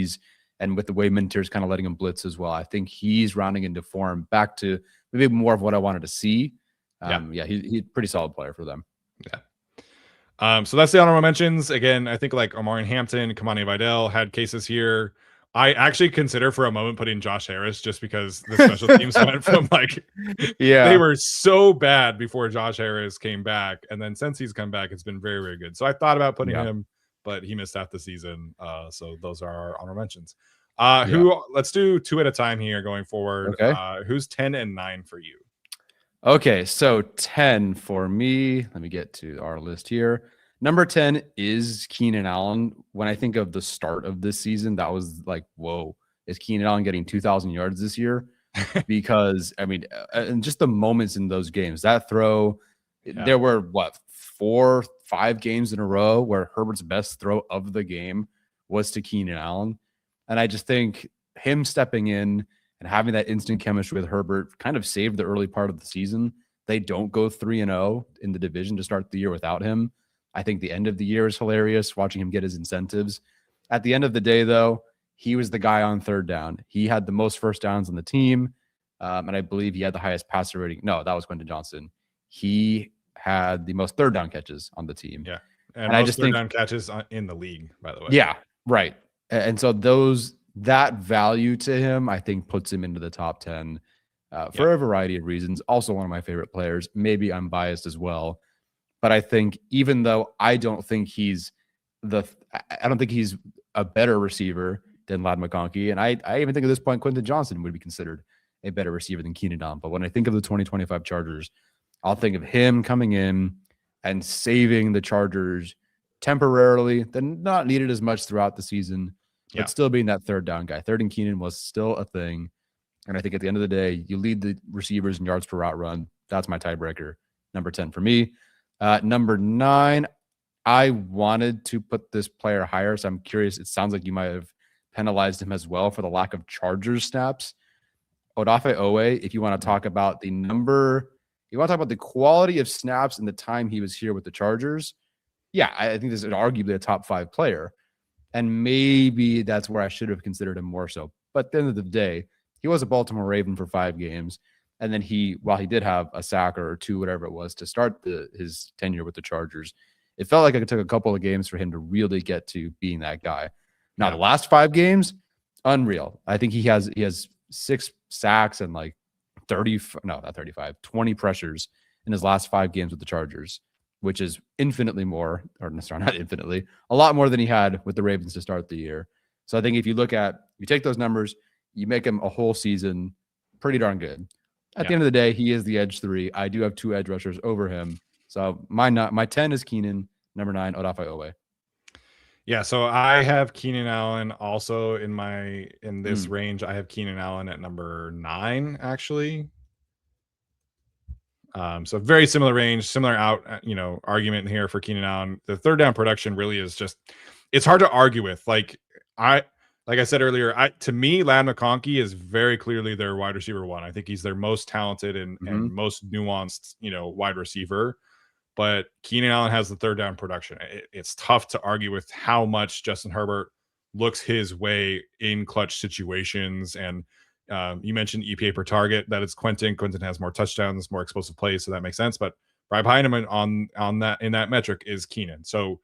and with the way Minter's kind of letting him blitz as well, I think he's rounding into form back to maybe more of what I wanted to see. He's a pretty solid player for them. Yeah. So that's the honorable mentions. Again, I think like Omarion Hampton, Kamani Vidal had cases here. I actually consider for a moment putting Josh Harris just because the special teams went from like they Yeah. were so bad before Josh Harris came back, and then since he's come back, it's been very, very good. So I thought about putting Yeah. him, but he missed half the season. So those are our honorable mentions. Yeah. Let's do 2 at a time here going forward. Okay. Who's 10 and 9 for you? Okay, so 10 for me. Let me get to our list here. Number 10 is Keenan Allen. When I think of the start of this season, that was like, whoa, is Keenan Allen getting 2,000 yards this year? Because, I mean, and just the moments in those games, that throw, there were what, 4-5 games in a row where Herbert's best throw of the game was to Keenan Allen. And I just think him stepping in and having that instant chemistry with Herbert kind of saved the early part of the season. They don't go 3-0 in the division to start the year without him. I think the end of the year is hilarious, watching him get his incentives. At the end of the day, though, he was the guy on third down. He had the most first downs on the team, and I believe he had the highest passer rating. No, that was Quentin Johnson. He had the most third down catches on the team. Yeah, and most I just third think down catches in the league, by the way. Yeah, right. And so that value to him, I think, puts him into the top 10 for a variety of reasons. Also, one of my favorite players. Maybe I'm biased as well, but I think even though I don't think he's a better receiver than Ladd McConkey, and I even think at this point Quentin Johnson would be considered a better receiver than Keenan Allen. But when I think of the 2025 Chargers, I'll think of him coming in and saving the Chargers temporarily, then not needed as much throughout the season, but still being that third down guy. Third and Keenan was still a thing. And I think at the end of the day, you lead the receivers in yards per route run. That's my tiebreaker. Number 10 for me. Number 9, I wanted to put this player higher. So I'm curious. It sounds like you might have penalized him as well for the lack of Chargers snaps. Odafe Owe, if you want to talk about the quality of snaps and the time he was here with the Chargers, yeah, I think this is arguably a top 5 player. And maybe that's where I should have considered him more so. But at the end of the day, he was a Baltimore Raven for 5 games. And then while he did have a sack or 2, whatever it was, to start his tenure with the Chargers, it felt like it took a couple of games for him to really get to being that guy. Now, the last 5 games, unreal. I think he has 6 sacks and like 20 pressures in his last 5 games with the Chargers, which is infinitely more, or not infinitely, a lot more than he had with the Ravens to start the year. So I think if you take those numbers, you make him a whole season pretty darn good. At the end of the day, he is the edge 3. I do have 2 edge rushers over him. So my 10 is Keenan, number 9, Odafe Owe. Yeah, so I have Keenan Allen also in this range. I have Keenan Allen at number 9, actually. So very similar range, similar argument here for Keenan Allen. The third down production really is it's hard to argue with. Like I said earlier, to me, Ladd McConkey is very clearly their wide receiver 1. I think he's their most talented and most nuanced, wide receiver. But Keenan Allen has the third down production. It's tough to argue with how much Justin Herbert looks his way in clutch situations. And you mentioned EPA per target. That is Quentin. Quentin has more touchdowns, more explosive plays, so that makes sense. But right behind him on that in that metric is Keenan. So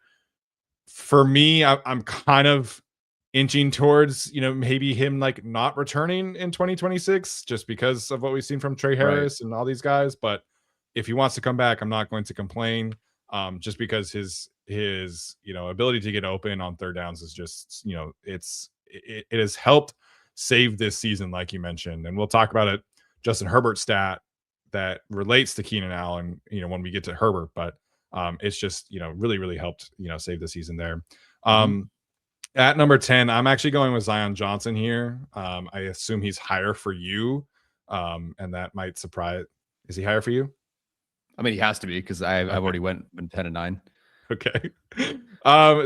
for me, I'm kind of inching towards maybe him like not returning in 2026 just because of what we've seen from Trey Harris and all these guys. But if he wants to come back, I'm not going to complain. Just because his ability to get open on third downs is just it has helped save this season, like you mentioned, and we'll talk about it. Justin Herbert stat that relates to Keenan Allen, when we get to Herbert, but it's just, really, really helped, save the season there. Mhm. At number 10, I'm actually going with Zion Johnson here. I assume he's higher for you. And that might surprise. Is he higher for you? I mean, he has to be because I've Okay. already went 10-9. Okay.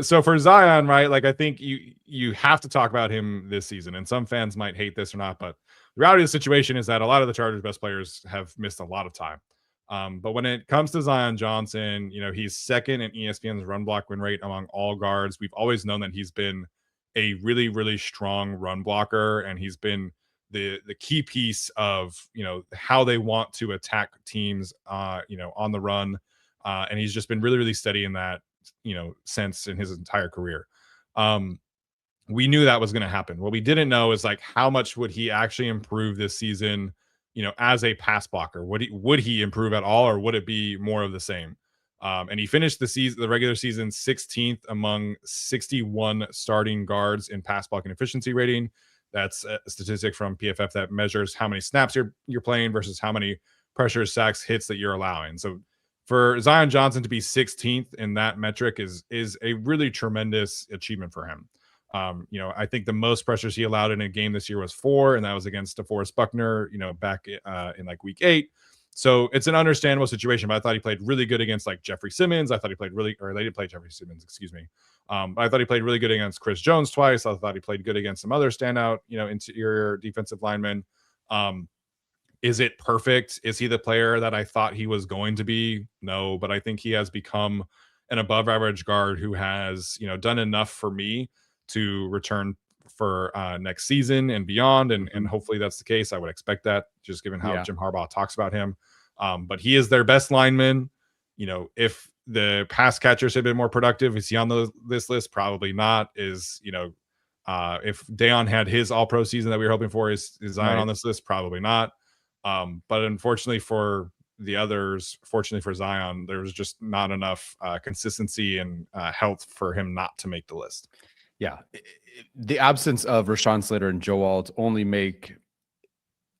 So for Zion, right? Like I think you have to talk about him this season, and some fans might hate this or not, but the reality of the situation is that a lot of the Chargers' best players have missed a lot of time. But when it comes to Zion Johnson, he's second in ESPN's run block win rate among all guards. We've always known that he's been a really, really strong run blocker, and he's been the key piece of how they want to attack teams on the run. And he's just been really, really steady in that, sense in his entire career. We knew that was going to happen. What we didn't know is like how much would he actually improve this season, as a pass blocker. Would he improve at all, or would it be more of the same? And he finished the regular season 16th among 61 starting guards in pass blocking efficiency rating. That's a statistic from PFF that measures how many snaps you're playing versus how many pressures, sacks, hits that you're allowing. So for Zion Johnson to be 16th in that metric is a really tremendous achievement for him. I think the most pressures he allowed in a game this year was 4, and that was against DeForest Buckner, back in like week 8. So it's an understandable situation, but I thought he played really good against like Jeffrey Simmons. I thought he played or they did play Jeffrey Simmons, excuse me. But I thought he played really good against Chris Jones twice. I thought he played good against some other standout, interior defensive linemen. Is it perfect? Is he the player that I thought he was going to be? No, but I think he has become an above average guard who has, done enough for me to return for next season and beyond. And hopefully that's the case. I would expect that, just given how Jim Harbaugh talks about him. But he is their best lineman. If the pass catchers had been more productive, is he on this list? Probably not. If Deion had his all pro season that we were hoping for, is Zion on this list? Probably not. But unfortunately for the others, fortunately for Zion, there was just not enough consistency and health for him not to make the list. Yeah. The absence of Rashawn Slater and Joe Alt only make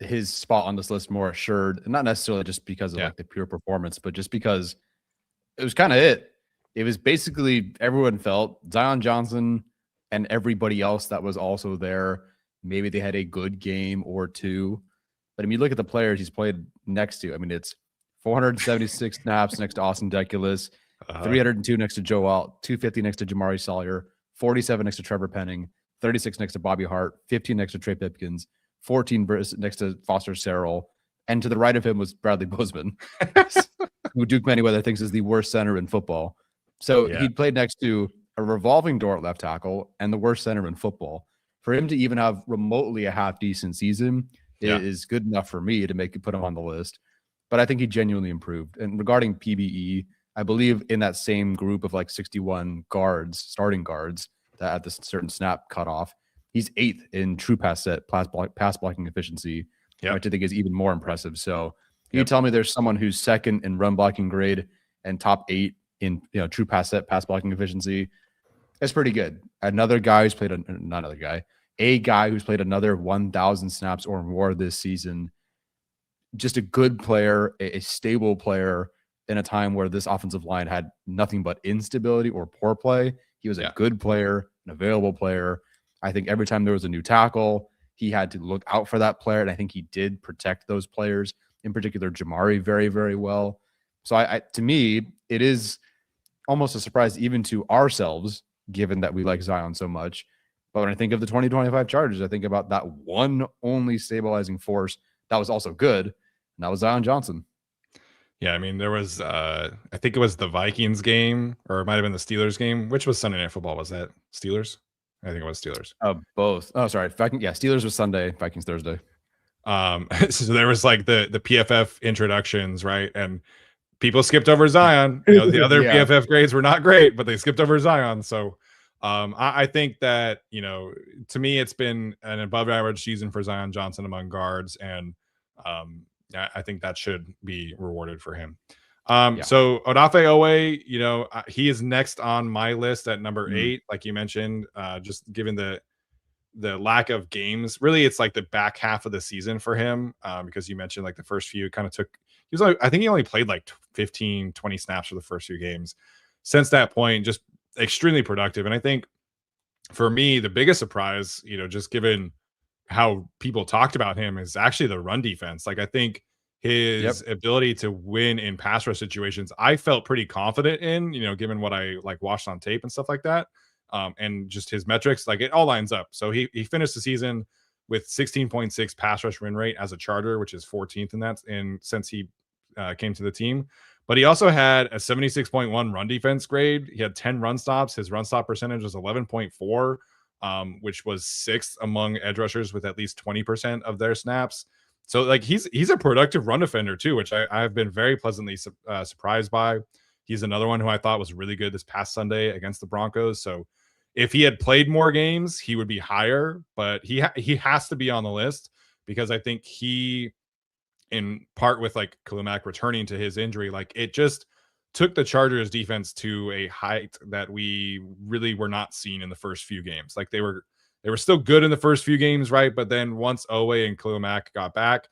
his spot on this list more assured, and not necessarily just because of like the pure performance, but just because it was kind of it. It was basically everyone felt Zion Johnson and everybody else that was also there. Maybe they had a good game or two. But I mean, look at the players he's played next to. I mean, it's 476 snaps next to Austin Deculus, 302 next to Joe Alt, 250 next to Jamari Sawyer, 47 next to Trevor Penning, 36 next to Bobby Hart, 15 next to Trey Pipkins, 14 next to Foster Sarrell, and to the right of him was Bradley Bozeman, who Duke Manyweather thinks is the worst center in football. So he played next to a revolving door at left tackle and the worst center in football. For him to even have remotely a half decent season is good enough for me to put him on the list. But I think he genuinely improved. And regarding PBE, I believe in that same group of like 61 guards, starting guards, that at this certain snap cutoff, he's 8th in true pass blocking efficiency, which I think is even more impressive. So you tell me there's someone who's second in run blocking grade and top 8 in true pass blocking efficiency. It's pretty good. Another guy who's played a guy who's played another 1,000 snaps or more this season. Just a good player, a stable player in a time where this offensive line had nothing but instability or poor play. He was a good player, an available player. I think every time there was a new tackle, he had to look out for that player. And I think he did protect those players, in particular Jamari, very, very well. So to me, it is almost a surprise even to ourselves, given that we like Zion so much. But when I think of the 2025 Chargers, I think about that one only stabilizing force that was also good, and that was Zion Johnson. Yeah, I mean, there was, I think it was the Vikings game, or it might have been the Steelers game. Which was Sunday Night Football? Was that Steelers? I think it was Steelers. Both. Oh, sorry. Steelers was Sunday, Vikings Thursday. So there was like the PFF introductions, right? And people skipped over Zion. The other PFF grades were not great, but they skipped over Zion. So I think that, to me, it's been an above average season for Zion Johnson among guards. And I think that should be rewarded for him. So Odafe Owe, he is next on my list at number 8, like you mentioned, just given the the lack of games. Really, it's like the back half of the season for him, because you mentioned like the first few kind of took. He was like, I think he only played like 15, 20 snaps for the first few games. Since that point, just extremely productive. And I think for me, the biggest surprise, just given how people talked about him, is actually the run defense. Like I think Yep. his ability to win in pass rush situations, I felt pretty confident in, given what I like watched on tape and stuff like that. And just his metrics, like it all lines up. So he finished the season with 16.6 pass rush win rate as a Charger, which is 14th in that, and since he came to the team. But he also had a 76.1 run defense grade. He had 10 run stops. His run stop percentage was 11.4, which was sixth among edge rushers with at least 20% of their snaps. So like he's a productive run defender too, which I've been very pleasantly surprised by. He's another one who I thought was really good this past Sunday against the Broncos. So if he had played more games, he would be higher, but he has to be on the list because I think he, in part with like Khalil Mack returning to his injury, like it just took the Chargers defense to a height that we really were not seeing in the first few games. Like they were still good in the first few games, right? But then once Owe and Khalil Mack got back,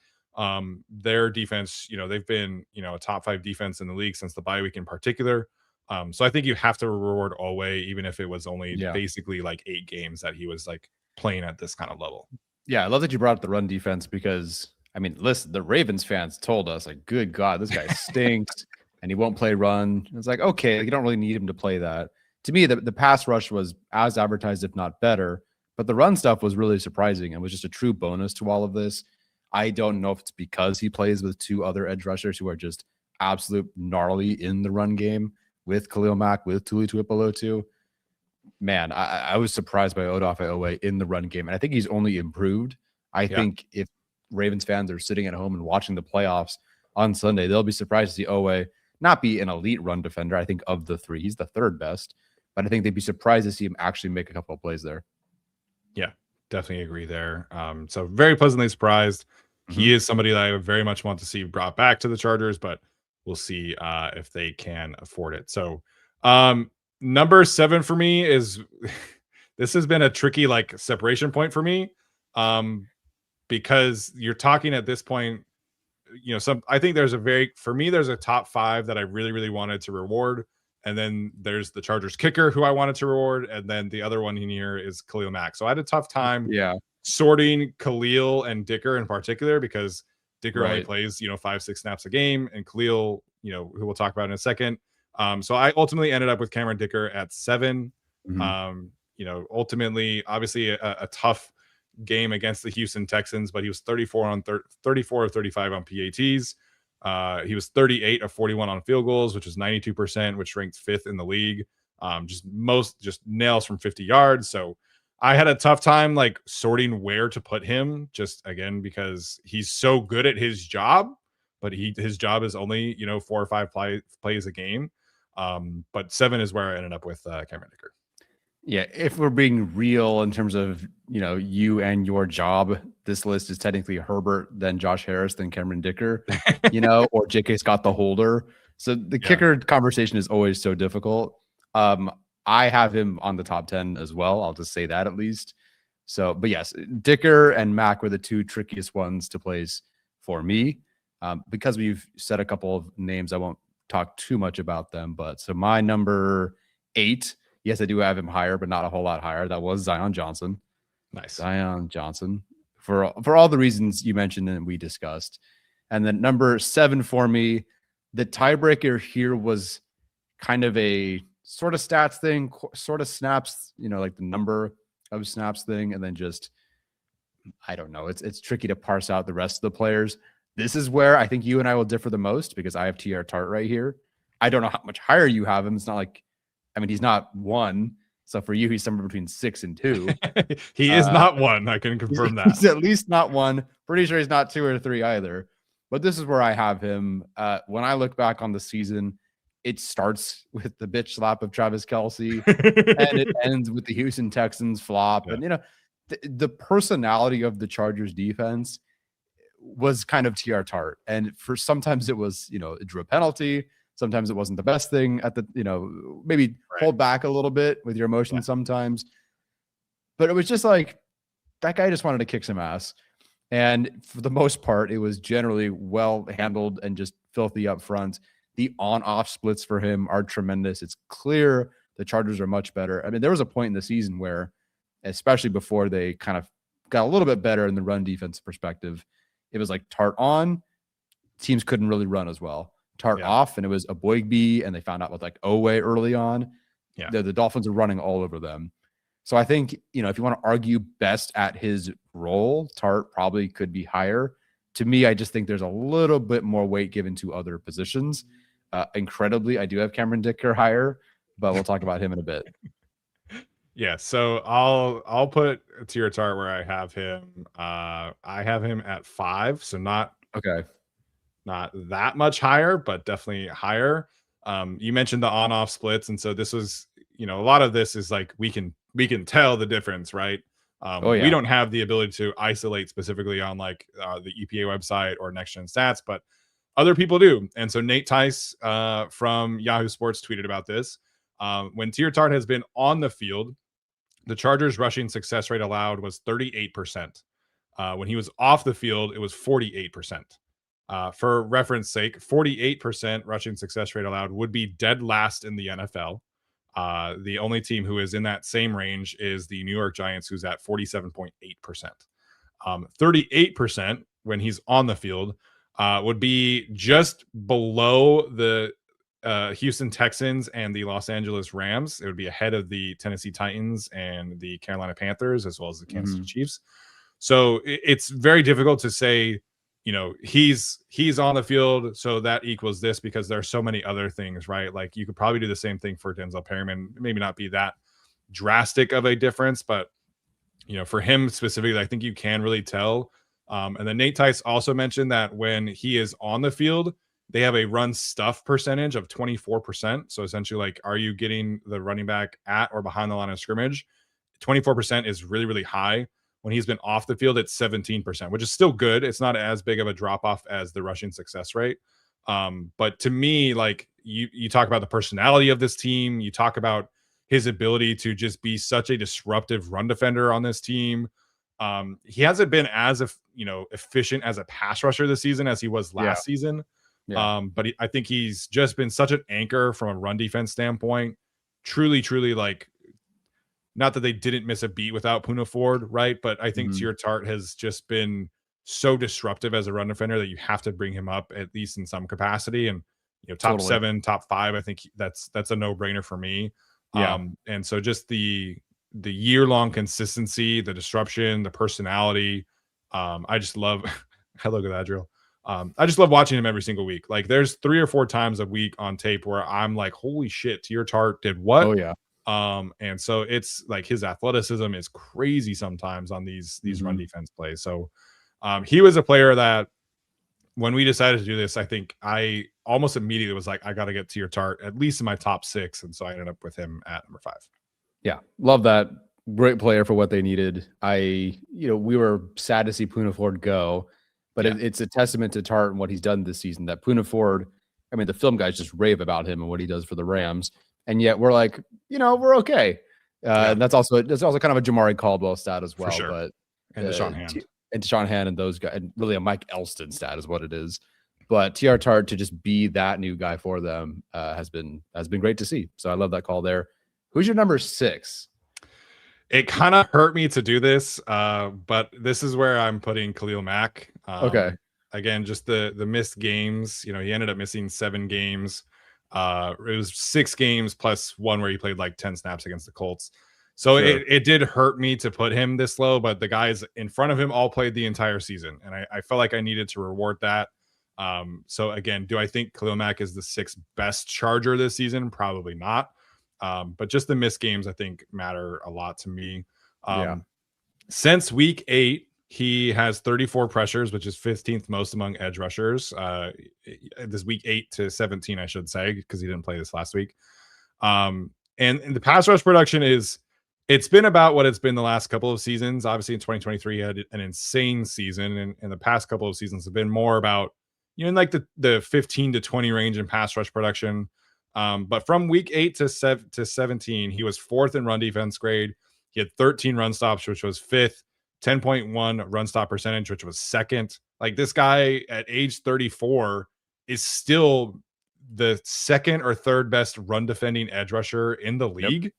their defense, they've been, a top 5 defense in the league since the bye week in particular. So I think you have to reward Owe, even if it was only basically like 8 games that he was like playing at this kind of level. Yeah, I love that you brought up the run defense because I mean, listen, the Ravens fans told us, like, good God, this guy stinks and he won't play run. It's like, okay, you don't really need him to play that. To me, the pass rush was as advertised, if not better, but the run stuff was really surprising and was just a true bonus to all of this. I don't know if it's because he plays with 2 other edge rushers who are just absolute gnarly in the run game with Khalil Mack, with Tuli Tuipulotu. Man, I was surprised by Odafe Owe in the run game. And I think he's only improved. I think if Ravens fans are sitting at home and watching the playoffs on Sunday, they'll be surprised to see Owe not be an elite run defender. I think of the 3, he's the 3rd best, but I think they'd be surprised to see him actually make a couple of plays there. Yeah, definitely agree there. So very pleasantly surprised. He is somebody that I very much want to see brought back to the Chargers, but we'll see if they can afford it. So number 7 for me is this has been a tricky like separation point for me. Because you're talking at this point, I think there's there's a top 5 that I really, really wanted to reward. And then there's the Chargers kicker who I wanted to reward. And then the other one in here is Khalil Mack. So I had a tough time sorting Khalil and Dicker in particular, because Dicker only plays, 5-6 snaps a game, and Khalil, who we'll talk about in a second. So I ultimately ended up with Cameron Dicker at 7. Ultimately, obviously a tough game against the Houston Texans, but he was 34 of 35 on PATs. He was 38 of 41 on field goals, which is 92%, which ranked 5th in the league. Just nails from 50 yards. So I had a tough time like sorting where to put him, just again because he's so good at his job, but his job is only 4 or 5 plays a game. But 7 is where I ended up with Cameron Dicker. Yeah, if we're being real in terms of, you and your job, this list is technically Herbert, then Josh Harris, then Cameron Dicker, or J.K. Scott the holder. So the kicker conversation is always so difficult. I have him on the top 10 as well. I'll just say that at least. So, but yes, Dicker and Mack were the 2 trickiest ones to place for me. Because we've said a couple of names, I won't talk too much about them. But so my number 8, yes, I do have him higher, but not a whole lot higher. That was Zion Johnson. Nice. Zion Johnson for all the reasons you mentioned and we discussed. And then number 7 for me, the tiebreaker here was kind of a sort of stats thing, sort of snaps, like the number of snaps thing. And then just, I don't know. It's tricky to parse out the rest of the players. This is where I think you and I will differ the most because I have TR Tart right here. I don't know how much higher you have him. It's not like, he's not 1. So for you, he's somewhere between 6 and 2. He is not 1. I can confirm that. He's at least not 1. Pretty sure he's not 2 or 3 either. But this is where I have him. When I look back on the season, it starts with the bitch slap of Travis Kelce, and it ends with the Houston Texans flop. Yeah. And, the personality of the Chargers defense was kind of TR Tart. And for sometimes it was, it drew a penalty. Sometimes it wasn't the best thing at the, maybe hold back a little bit with your emotions sometimes. But it was just like, that guy just wanted to kick some ass. And for the most part, it was generally well handled and just filthy up front. The on-off splits for him are tremendous. It's clear the Chargers are much better. I mean, there was a point in the season where, especially before they kind of got a little bit better in the run defense perspective, it was like Tart on, teams couldn't really run as well. Tart off, and it was a Boygby, and they found out with like Owe early on. Yeah. The Dolphins are running all over them. So I think, if you want to argue best at his role, Tart probably could be higher. To me, I just think there's a little bit more weight given to other positions. Incredibly, I do have Cameron Dicker higher, but we'll talk about him in a bit. Yeah, so I'll put Tier Tart where I have him. I have him at 5, so not that much higher, but definitely higher. You mentioned the on-off splits, and so this was, a lot of this is like we can tell the difference, right? We don't have the ability to isolate specifically on like the EPA website or Next Gen Stats, but other people do. And so Nate Tice from Yahoo Sports tweeted about this. When Tier Tart has been on the field, the Chargers' rushing success rate allowed was 38%. When he was off the field, it was 48%. For reference sake, 48% rushing success rate allowed would be dead last in the NFL. The only team who is in that same range is the New York Giants, who's at 47.8%. 38% when he's on the field would be just below the Houston Texans and the Los Angeles Rams. It would be ahead of the Tennessee Titans and the Carolina Panthers, as well as the Kansas City Chiefs. So it's very difficult to say, he's on the field, so that equals this, because there are so many other things, right? Like you could probably do the same thing for Denzel Perryman, maybe not be that drastic of a difference, but for him specifically, I think you can really tell. And then Nate Tice also mentioned that when he is on the field, they have a run stuff percentage of 24%. So essentially, like, are you getting the running back at or behind the line of scrimmage? 24% is really, really high. When he's been off the field, it's 17%, which is still good. It's not as big of a drop off as the rushing success rate. But to me, like you talk about the personality of this team, you talk about his ability to just be such a disruptive run defender on this team. He hasn't been as efficient as a pass rusher this season as he was last season. But I think he's just been such an anchor from a run defense standpoint. Truly, truly, like, not that they didn't miss a beat without Puna Ford, right? But I think Tier Tart has just been so disruptive as a run defender that you have to bring him up at least in some capacity. And top 7, top 5, I think that's a no-brainer for me. And so just the year-long consistency, the disruption, the personality, I just love. I look at that drill. I just love watching him every single week. Like there's 3 or 4 times a week on tape where I'm like, holy shit, Tier Tart did what? Oh yeah. And so it's like his athleticism is crazy sometimes on these run defense plays. So he was a player that when we decided to do this, I think I almost immediately was like, I got to get Tier Tart at least in my top 6. And so I ended up with him at number 5. Yeah. Love that. Great player for what they needed. We were sad to see Puna Ford go, but it's a testament to Tart and what he's done this season that Puna Ford, I mean, the film guys just rave about him and what he does for the Rams. And yet we're like, we're okay. And that's also kind of a Jamari Caldwell stat as well. For sure. But and Deshaun Hand. And Deshaun Hand and those guys, and really a Mike Elston stat is what it is. But Tier Tart to just be that new guy for them has been great to see. So I love that call there. Who's your number 6? It kind of hurt me to do this, but this is where I'm putting Khalil Mack. Okay. Again, just the missed games. He ended up missing 7 games. It was 6 games plus 1 where he played like 10 snaps against the Colts. So it did hurt me to put him this low, but the guys in front of him all played the entire season. And I felt like I needed to reward that. So again, do I think Khalil Mack is the 6th best Charger this season? Probably not. But just the missed games, I think, matter a lot to me. Since week 8, he has 34 pressures, which is 15th most among edge rushers. This week 8 to 17, I should say, because he didn't play this last week. And the pass rush production it's been about what it's been the last couple of seasons. Obviously, in 2023, he had an insane season, and the past couple of seasons have been more about, in like the 15 to 20 range in pass rush production. But from week 8 to 17, he was 4th in run defense grade. He had 13 run stops, which was 5th. 10.1 run stop percentage, which was second. Like this guy at age 34 is still the second or third best run defending edge rusher in the Yep. league.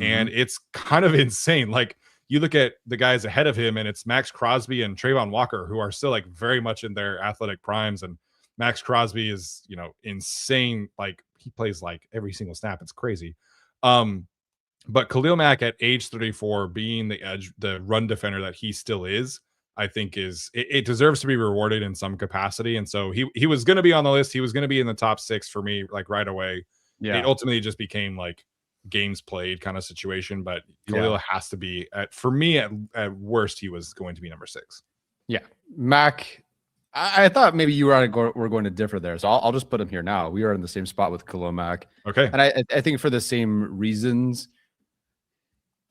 And it's kind of insane. Like you look at the guys ahead of him, and it's Max Crosby and Trayvon Walker, who are still like very much in their athletic primes. And Max Crosby is, insane. Like he plays like every single snap. It's crazy. But Khalil Mack at age 34, being the run defender that he still is, I think it deserves to be rewarded in some capacity. And so he was going to be on the list. He was going to be in the top 6 for me, like right away. Yeah. It ultimately just became like games played kind of situation. But Khalil has to be for me at worst, he was going to be number 6. Yeah, Mac. I thought maybe you were going to differ there, so I'll just put him here now. We are in the same spot with Khalil Mack. Okay, and I think for the same reasons.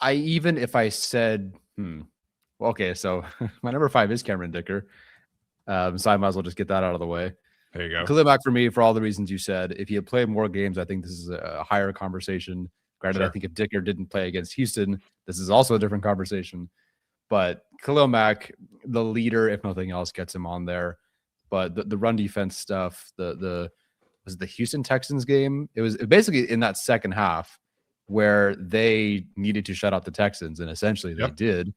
Even if I said, well, okay, so my number 5 is Cameron Dicker. So I might as well just get that out of the way. There you go. Khalil Mack for me, for all the reasons you said. If he had played more games, I think this is a higher conversation. Granted, sure. I think if Dicker didn't play against Houston, this is also a different conversation. But Khalil Mack, the leader, if nothing else, gets him on there. But the run defense stuff, was the Houston Texans game? It was basically in that second half where they needed to shut out the Texans, and essentially they did.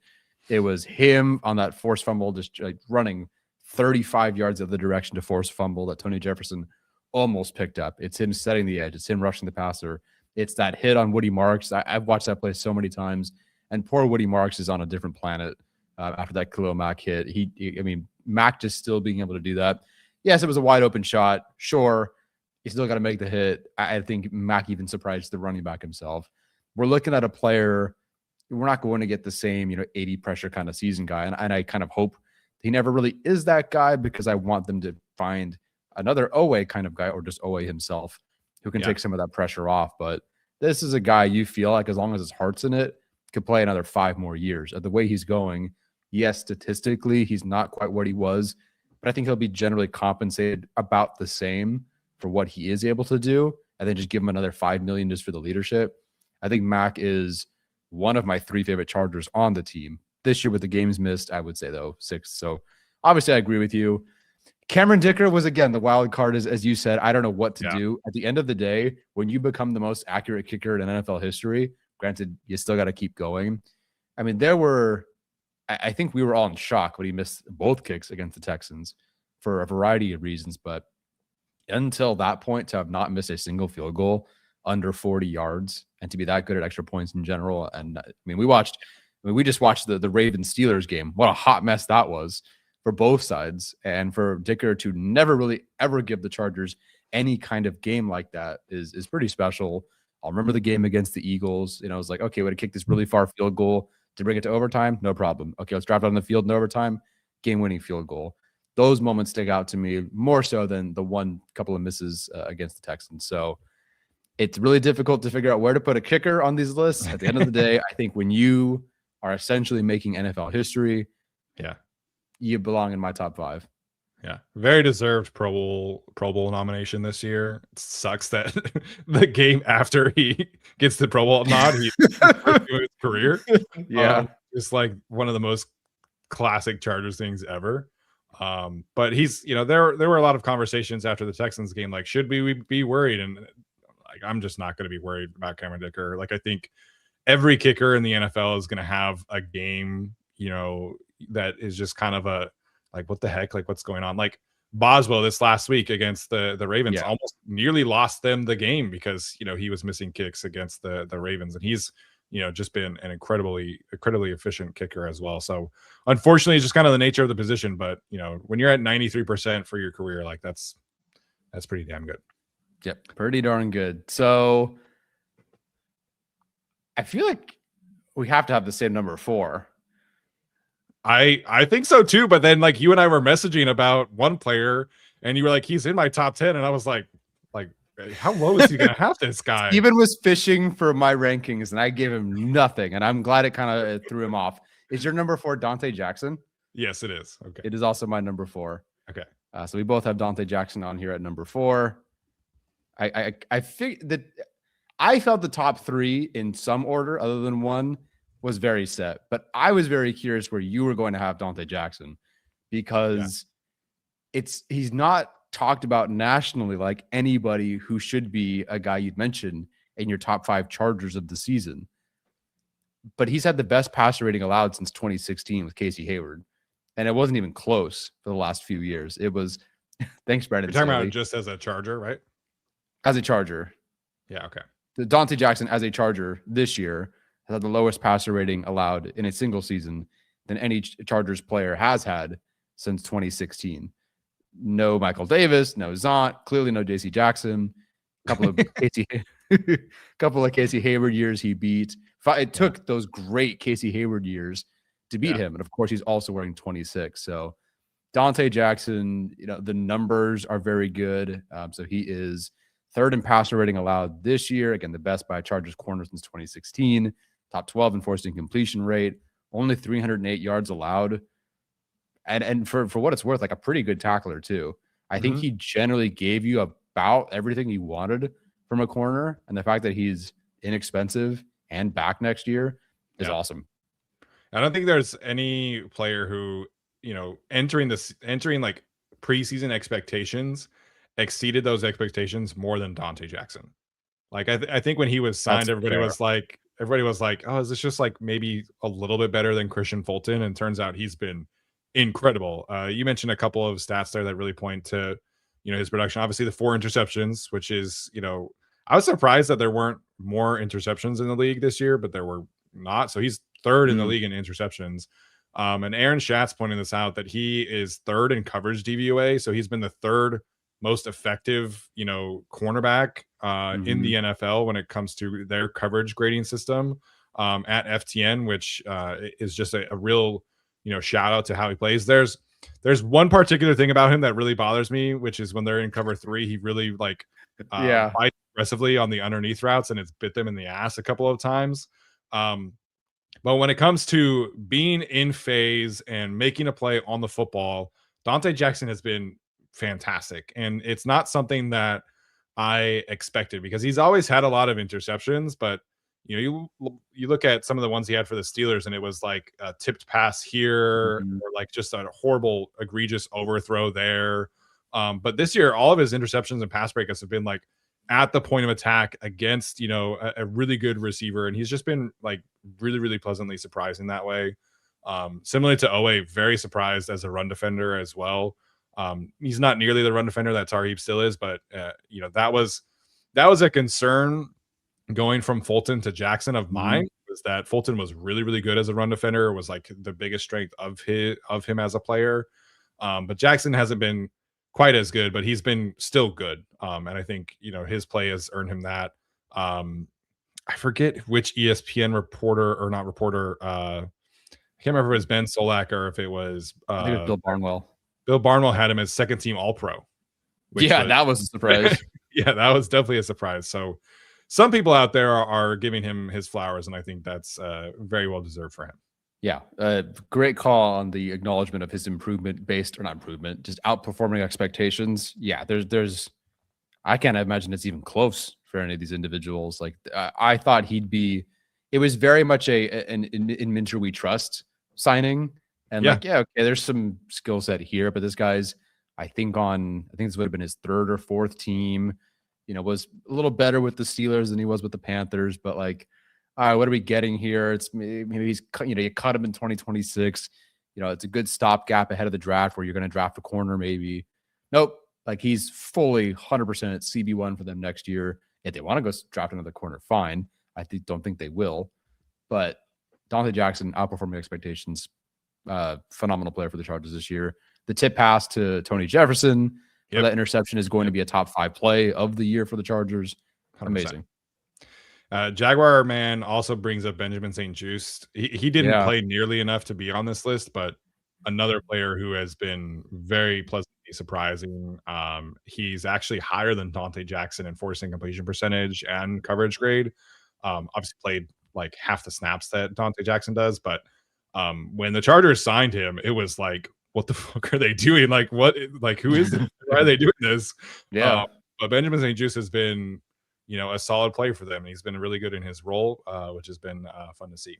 It was him on that forced fumble, just like running 35 yards of the direction to force fumble that Tony Jefferson almost picked up. It's him setting the edge. It's him rushing the passer. It's that hit on Woody Marks. I've watched that play so many times, and poor Woody Marks is on a different planet after that Khalil Mack hit. Mack just still being able to do that. Yes, it was a wide open shot. Sure. You still got to make the hit. I think Mack even surprised the running back himself. We're looking at a player. We're not going to get the same, 80 pressure kind of season guy. And I kind of hope he never really is that guy, because I want them to find another Owe kind of guy, or just Owe himself, who can take some of that pressure off. But this is a guy you feel like, as long as his heart's in it, could play another 5 more years. At the way he's going, yes, statistically, he's not quite what he was, but I think he'll be generally compensated about the same for what he is able to do, and then just give him another $5 million just for the leadership. I think Mack is one of my 3 favorite Chargers on the team this year. With the games missed, I would say though 6. So obviously I agree with you. Cameron Dicker was, again, the wild card, as you said. I don't know what to do. At the end of the day, when you become the most accurate kicker in NFL history, granted, you still got to keep going. I think we were all in shock when he missed both kicks against the Texans for a variety of reasons, but until that point, to have not missed a single field goal under 40 yards and to be that good at extra points in general. And we just watched the Ravens Steelers game. What a hot mess that was for both sides. And for Dicker to never really ever give the Chargers any kind of game like that is pretty special. I'll remember the game against the Eagles. I was like, okay, we're going to kick this really far field goal to bring it to overtime. No problem. Okay, let's drive it on the field in overtime. Game-winning field goal. Those moments stick out to me more so than the one couple of misses against the Texans. So it's really difficult to figure out where to put a kicker on these lists. At the end of the day, I think when you are essentially making NFL history, you belong in my top 5. Yeah, very deserved Pro Bowl nomination this year. It sucks that the game after he gets the Pro Bowl nod, he's his career. It's like one of the most classic Chargers things ever. But he's, there were a lot of conversations after the Texans game, like, should we be worried? And like, I'm just not going to be worried about Cameron Dicker. Like, I think every kicker in the NFL is going to have a game, that is just kind of a, like, what the heck, like, what's going on? Like Boswell this last week against the Ravens almost nearly lost them the game because, he was missing kicks against the Ravens, and he's, just been an incredibly efficient kicker as well. So unfortunately, it's just kind of the nature of the position. But, when you're at 93% for your career, like that's pretty damn good. Yep. Pretty darn good. So I feel like we have to have the same number 4. I think so too. But then, like, you and I were messaging about one player and you were like, he's in my top 10. And I was like, how low is he going to have this guy? Steven was fishing for my rankings and I gave him nothing. And I'm glad it kind of threw him off. Is your number 4 Dante Jackson? Yes, it is. Okay. It is also my number 4. Okay. So we both have Dante Jackson on here at number 4. I figured that I felt the top 3 in some order other than one was very set. But I was very curious where you were going to have Dante Jackson, because he's not talked about nationally like anybody who should be a guy you'd mention in your top 5 Chargers of the season. But he's had the best passer rating allowed since 2016 with Casey Hayward. And it wasn't even close for the last few years. It was, thanks, Brandon. You're talking about just as a Charger, right? As a Charger. Yeah, okay. The Dante Jackson as a Charger this year has had the lowest passer rating allowed in a single season than any Chargers player has had since 2016. No Michael Davis, no Zont, clearly no JC Jackson. Couple of Casey Hayward years he beat. It took those great Casey Hayward years to beat him. And of course, he's also wearing 26. So Dante Jackson, the numbers are very good. So he is third in passer rating allowed this year. Again, the best by a Chargers corner since 2016. Top 12 in forced incompletion rate. Only 308 yards allowed. And for what it's worth, like a pretty good tackler too. I think he generally gave you about everything you wanted from a corner. And the fact that he's inexpensive and back next year is awesome. I don't think there's any player who, entering like preseason expectations exceeded those expectations more than Dante Jackson. Like I think when he was signed, everybody was like, oh, is this just like maybe a little bit better than Christian Fulton? And turns out he's been incredible. You mentioned a couple of stats there that really point to, his production. Obviously the 4 interceptions, which is, I was surprised that there weren't more interceptions in the league this year, but there were not. So he's third in the league in interceptions. And Aaron Schatz pointing this out, that he is third in coverage DVOA. So he's been the third most effective, cornerback in the NFL when it comes to their coverage grading system at FTN, which is just a real, shout out to how he plays. There's one particular thing about him that really bothers me, which is when they're in cover 3, he really bites aggressively on the underneath routes, and it's bit them in the ass a couple of times. But when it comes to being in phase and making a play on the football, Dante Jackson has been fantastic. And it's not something that I expected, because he's always had a lot of interceptions, but you look at some of the ones he had for the Steelers, and it was like a tipped pass here, or like just a horrible, egregious overthrow there. But this year, all of his interceptions and pass breakups have been like at the point of attack against, a really good receiver. And he's just been like really, really pleasantly surprising that way. Similarly to Owe, very surprised as a run defender as well. He's not nearly the run defender that Tarheeb still is, but that was a concern going from Fulton to Jackson of mine, was that Fulton was really, really good as a run defender, was like the biggest strength of him as a player. But Jackson hasn't been quite as good, but he's been still good. And I think, his play has earned him that. I forget which ESPN reporter, or not reporter. I can't remember if it was Ben Solak or if it was, I think it was Bill Barnwell. Bill Barnwell had him as second team All-Pro. That was a surprise. Yeah, that was definitely a surprise. So some people out there are giving him his flowers, and I think that's very well deserved for him. Yeah, great call on the acknowledgement of his improvement just outperforming expectations. Yeah, there's I can't imagine it's even close for any of these individuals. Like I thought it was very much an in Minter we trust signing. And okay, there's some skill set here, but this guy's, I think this would have been his 3rd or 4th team, was a little better with the Steelers than he was with the Panthers. But like, all right, what are we getting here? It's maybe he's, you cut him in 2026. It's a good stopgap ahead of the draft where you're going to draft a corner maybe. Nope. Like he's fully 100% CB1 for them next year. If they want to go draft another corner, fine. Don't think they will. But Dante Jackson outperforming expectations. Phenomenal player for the Chargers this year. The tip pass to Tony Jefferson for that interception is going to be a top 5 play of the year for the Chargers. 100%. Amazing. Jaguar man also brings up Benjamin St-Juste. He didn't play nearly enough to be on this list, but another player who has been very pleasantly surprising. He's actually higher than Dante Jackson in forcing completion percentage and coverage grade. Obviously played like half the snaps that Dante Jackson does, but when the Chargers signed him, it was like, what the fuck are they doing? Like, who is it? Why are they doing this? But Benjamin St-Juste has been, a solid player for them. And he's been really good in his role, which has been fun to see.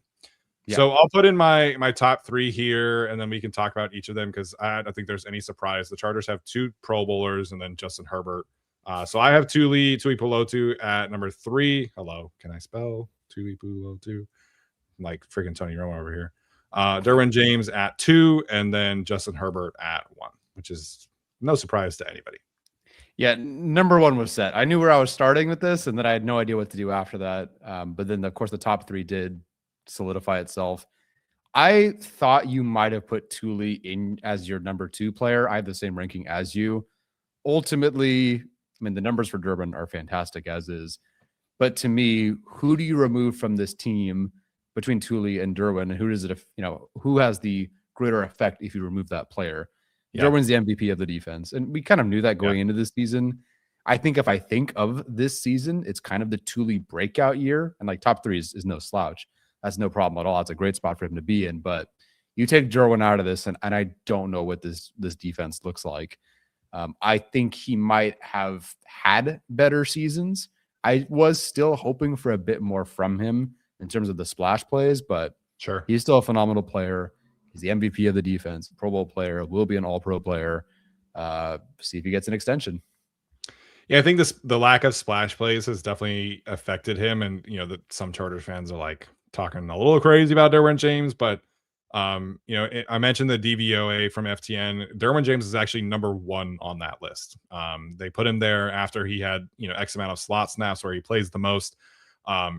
Yeah. So I'll put in my top 3 here, and then we can talk about each of them because I don't think there's any surprise. The Chargers have 2 Pro Bowlers and then Justin Herbert. So I have Tuipulotu at number 3. Hello, can I spell Tuipulotu? Like freaking Tony Romo over here. Derwin James at 2, and then Justin Herbert at 1, which is no surprise to anybody. Yeah, number 1 was set. I knew where I was starting with this, and then I had no idea what to do after that. But then, of course, the top 3 did solidify itself. I thought you might have put Thule in as your number 2 player. I have the same ranking as you. Ultimately, I mean, the numbers for Durbin are fantastic as is. But to me, who do you remove from this team between Thule and Derwin? And who does it, who has the greater effect if you remove that player? Yeah. Derwin's the MVP of the defense. And we kind of knew that going into this season. I think if I think of this season, it's kind of the Thule breakout year. And like top 3 is no slouch. That's no problem at all. It's a great spot for him to be in. But you take Derwin out of this, and I don't know what this defense looks like. I think he might have had better seasons. I was still hoping for a bit more from him in terms of the splash plays, but sure, he's still a phenomenal player. He's the MVP of the defense, Pro Bowl player, will be an All-Pro player. See if he gets an extension. Yeah, I think the lack of splash plays has definitely affected him, and some Chargers fans are like talking a little crazy about Derwin James, but I mentioned the DVOA from FTN. Derwin James is actually number 1 on that list. They put him there after he had X amount of slot snaps where he plays the most.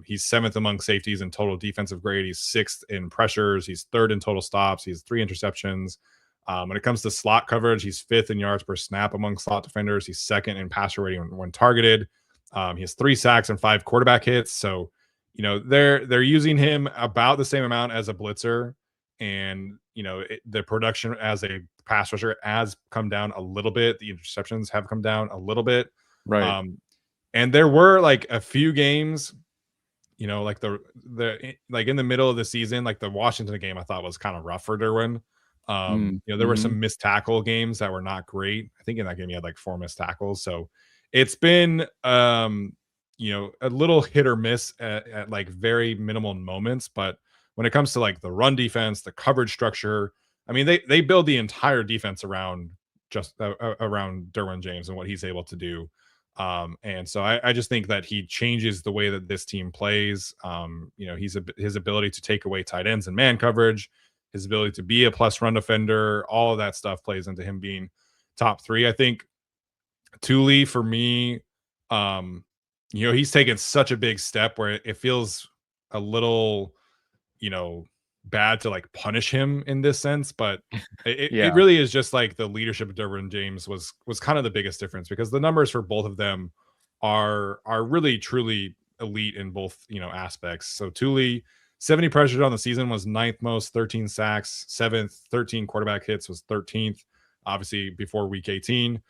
He's 7th among safeties in total defensive grade. He's 6th in pressures. He's 3rd in total stops. He has 3 interceptions. When it comes to slot coverage, he's 5th in yards per snap among slot defenders. He's 2nd in passer rating when targeted. He has 3 sacks and 5 quarterback hits. So, they're using him about the same amount as a blitzer. And the production as a pass rusher has come down a little bit. The interceptions have come down a little bit, right? And there were like a few games, like the like in the middle of the season, like the Washington game, I thought was kind of rough for Derwin. There were some missed tackle games that were not great. I think in that game he had like 4 missed tackles, so it's been a little hit or miss at like very minimal moments, but when it comes to like the run defense, the coverage structure, I mean, they build the entire defense around around Derwin James and what he's able to do. And so I just think that he changes the way that this team plays. His ability to take away tight ends and man coverage, his ability to be a plus run defender, all of that stuff plays into him being top 3. I think Thule for me, he's taken such a big step where it feels a little bad to like punish him in this sense, but it really is just like the leadership of Derwin James was kind of the biggest difference, because the numbers for both of them are really truly elite in both aspects. So Thule, 70 pressures on the season, was 9th most, 13 sacks, 7th, 13 quarterback hits, was 13th, obviously before week 18.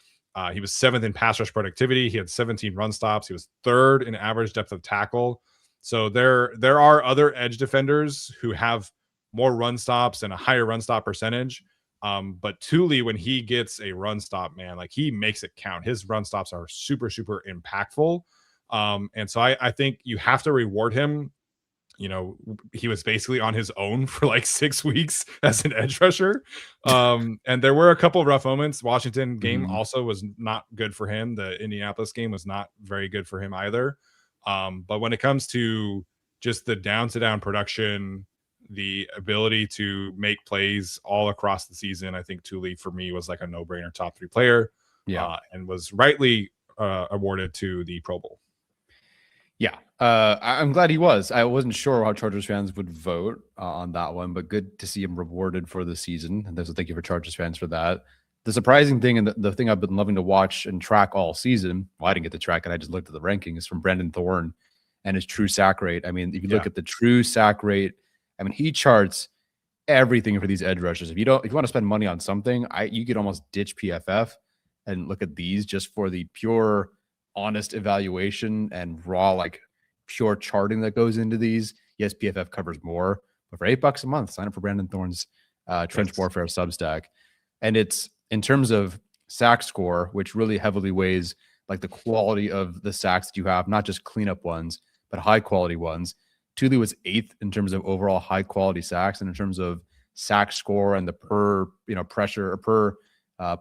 He was 7th in pass rush productivity. He had 17 run stops. He was 3rd in average depth of tackle. So there are other edge defenders who have more run stops and a higher run stop percentage. But Thule, when he gets a run stop, man, like he makes it count. His run stops are super, super impactful. And so I think you have to reward him. He was basically on his own for like 6 weeks as an edge rusher. And there were a couple of rough moments. Washington game also was not good for him. The Indianapolis game was not very good for him either. But when it comes to just the down production, the ability to make plays all across the season, I think Thule for me was like a no-brainer top 3 player. And was rightly awarded to the Pro Bowl. Yeah, I'm glad he was. I wasn't sure how Chargers fans would vote on that one, but good to see him rewarded for the season. And so thank you for Chargers fans for that. The surprising thing, and the thing I've been loving to watch and track all season, well, I didn't get to track it, I just looked at the rankings, from Brandon Thorne and his true sack rate. I mean, if you look at the true sack rate, I mean, he charts everything for these edge rushers. If you want to spend money on something, you could almost ditch PFF and look at these just for the pure, honest evaluation and raw, like pure charting that goes into these. Yes, PFF covers more, but for $8 a month, sign up for Brandon Thorne's Trench Warfare Substack. And it's in terms of sack score, which really heavily weighs like the quality of the sacks that you have, not just cleanup ones, but high quality ones. Tuli was 8th in terms of overall high quality sacks, and in terms of sack score and the per pressure or per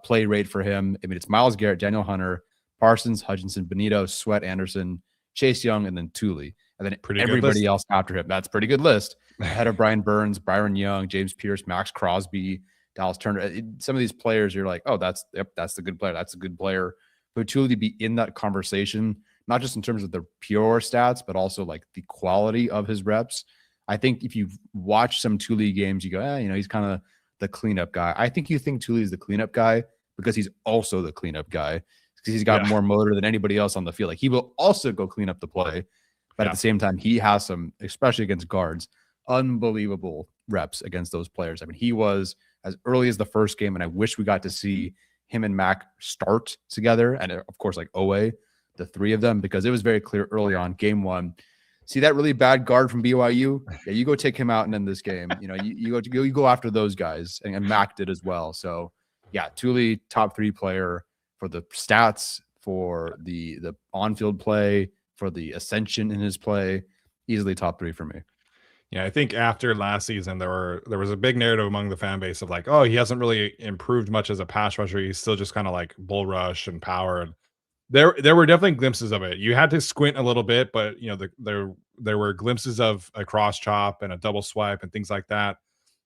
play rate for him. I mean, it's Myles Garrett, Daniel Hunter, Parsons, Hutchinson, Benito, Sweat, Anderson, Chase Young, and then Tuli, and then Pretty good everybody list. else after him. That's a pretty good list. Ahead of Brian Burns, Byron Young, James Pierce, Max Crosby, Dallas Turner. Some of these players, you're like, oh, that's the good player. That's a good player. But Tuli be in that conversation, not just in terms of the pure stats, but also like the quality of his reps. I think if you watch some Tuli games, you go, he's kind of the cleanup guy. I think you think Tuli is the cleanup guy because he's also the cleanup guy, because he's got more motor than anybody else on the field. Like, he will also go clean up the play, but at the same time, he has some, especially against guards, unbelievable reps against those players. I mean, he was as early as the first game, and I wish we got to see him and Mac start together, and of course, like Owe, the three of them, because it was very clear early on, game one. See that really bad guard from BYU? Yeah, you go take him out and end this game. You go after those guys, and Mac did as well. So yeah, Tuli, top 3 player for the stats, for the on-field play, for the ascension in his play, easily top 3 for me. Yeah, I think after last season, there was a big narrative among the fan base of like, oh, he hasn't really improved much as a pass rusher. He's still just kind of like bull rush and power. And there were definitely glimpses of it. You had to squint a little bit, but there were glimpses of a cross chop and a double swipe and things like that.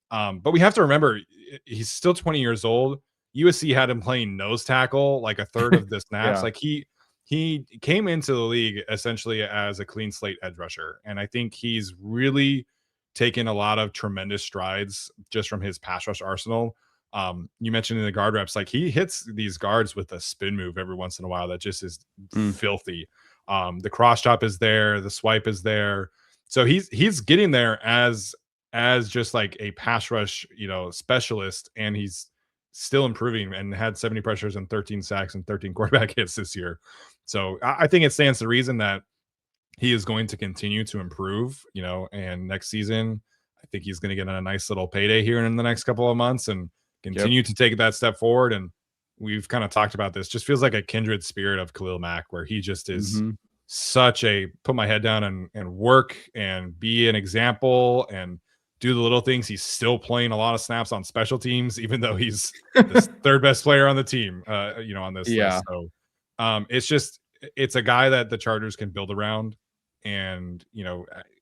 But we have to remember, he's still 20 years old. USC had him playing nose tackle like a third of the snaps. Like he came into the league essentially as a clean slate edge rusher, and I think he's really taken a lot of tremendous strides just from his pass rush arsenal. You mentioned in the guard reps, like he hits these guards with a spin move every once in a while that just is filthy. The cross chop is there, the swipe is there, so he's getting there as just like a pass rush specialist, and he's still improving and had 70 pressures and 13 sacks and 13 quarterback hits this year. So I think it stands to reason that he is going to continue to improve, and next season, I think he's going to get a nice little payday here in the next couple of months and continue to take that step forward. And we've kind of talked about this, just feels like a kindred spirit of Khalil Mack, where he just is such a put my head down and work and be an example and do the little things. He's still playing a lot of snaps on special teams, even though he's the third best player on the team, on this list. So it's a guy that the Chargers can build around. And,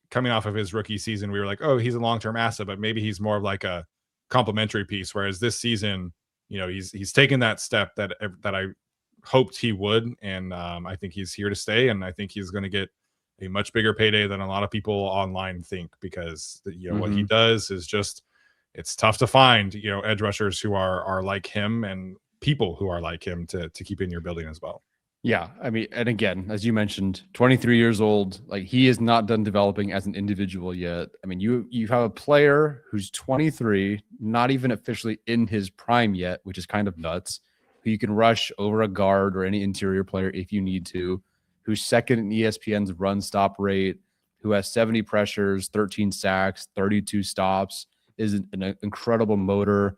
coming off of his rookie season, we were like, oh, he's a long-term asset, but maybe he's more of like a complementary piece. Whereas this season, he's taken that step that I hoped he would. And I think he's here to stay. And I think he's going to get a much bigger payday than a lot of people online think, because what he does is just, it's tough to find, edge rushers who are like him and people who are like him to keep in your building as well. Yeah, I mean, and again, as you mentioned, 23 years old, like he is not done developing as an individual yet. I mean, you have a player who's 23, not even officially in his prime yet, which is kind of nuts, who you can rush over a guard or any interior player if you need to, who's second in ESPN's run stop rate, who has 70 pressures, 13 sacks, 32 stops, is an incredible motor,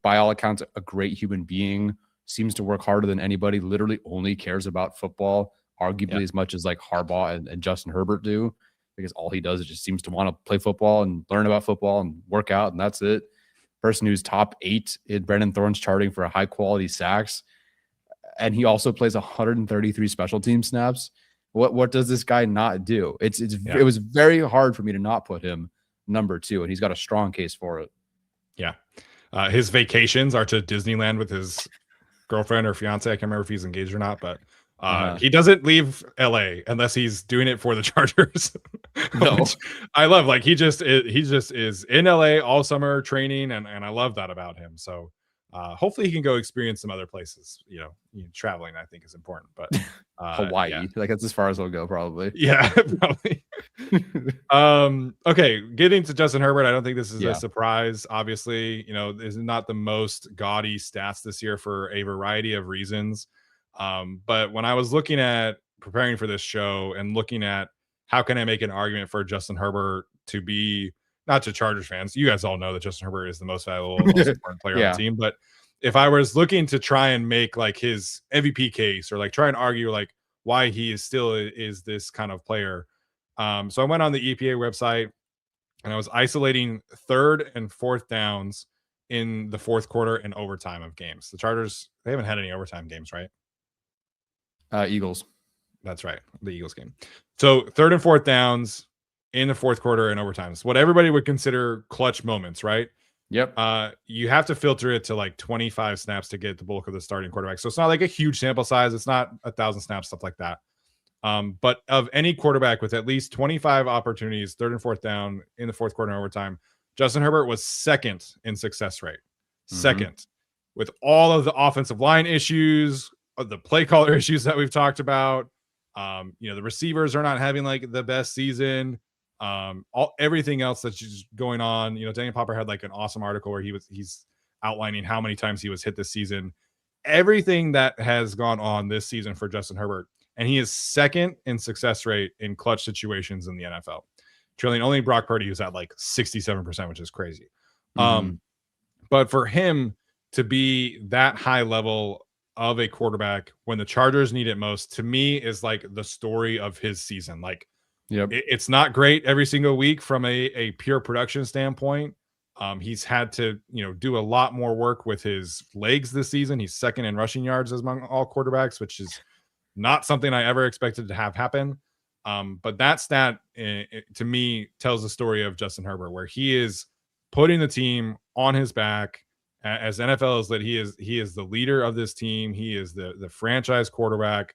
by all accounts, a great human being, seems to work harder than anybody, literally only cares about football, arguably as much as like Harbaugh and Justin Herbert do, because all he does is just seems to want to play football and learn about football and work out, and that's it. Person who's top 8 in Brendan Thorne's charting for a high quality sacks, and he also plays 133 special team snaps. What does this guy not do? It was very hard for me to not put him number 2, and he's got a strong case for it. Yeah. His vacations are to Disneyland with his girlfriend or fiance. I can't remember if he's engaged or not, but he doesn't leave LA unless he's doing it for the Chargers. No, I love, like, he just is in LA all summer training, and I love that about him. So hopefully he can go experience some other places. Traveling, I think, is important, but Hawaii, like that's as far as I'll go, probably. Yeah, probably. Okay, getting to Justin Herbert, I don't think this is a surprise. Obviously, this is not the most gaudy stats this year for a variety of reasons. But when I was looking at preparing for this show and looking at how can I make an argument for Justin Herbert to be, not to Chargers fans, you guys all know that Justin Herbert is the most valuable, most important player on the team. But if I was looking to try and make like his MVP case, or like try and argue like why he is still is this kind of player, So I went on the EPA website and I was isolating third and fourth downs in the fourth quarter and overtime of games. The Chargers, they haven't had any overtime games, right? Eagles. That's right, the Eagles game. So third and fourth downs in the fourth quarter and overtimes, what everybody would consider clutch moments, right? Yep. You have to filter it to like 25 snaps to get the bulk of the starting quarterback. So it's not like a huge sample size. It's not 1,000 snaps, stuff like that. But of any quarterback with at least 25 opportunities, third and fourth down in the fourth quarter and overtime, Justin Herbert was second in success rate. Second, with all of the offensive line issues, the play caller issues that we've talked about. The receivers are not having like the best season. Everything else that's just going on. Daniel Popper had like an awesome article where he's outlining how many times he was hit this season. Everything that has gone on this season for Justin Herbert, and he is second in success rate in clutch situations in the NFL. Trailing only Brock Purdy, who's at like 67%, which is crazy. But for him to be that high level of a quarterback when the Chargers need it most, to me, is like the story of his season. Like, it's not great every single week from a pure production standpoint. He's had to, do a lot more work with his legs this season. He's second in rushing yards among all quarterbacks, which is not something I ever expected to have happen. But that stat, to me, tells the story of Justin Herbert, where he is putting the team on his back. As NFL is that he is the leader of this team. He is the franchise quarterback.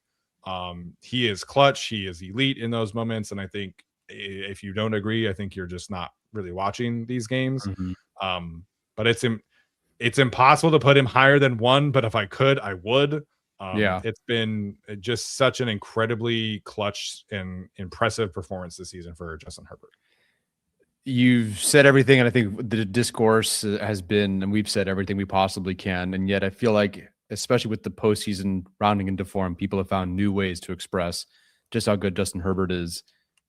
He is clutch. He is elite in those moments. And I think if you don't agree, I think you're just not really watching these games. But it's impossible to put him higher than 1. But if I could, I would. It's been just such an incredibly clutch and impressive performance this season for Justin Herbert. You've said everything, and I think the discourse has been, and we've said everything we possibly can, and yet I feel like, especially with the postseason rounding into form, people have found new ways to express just how good Justin Herbert is.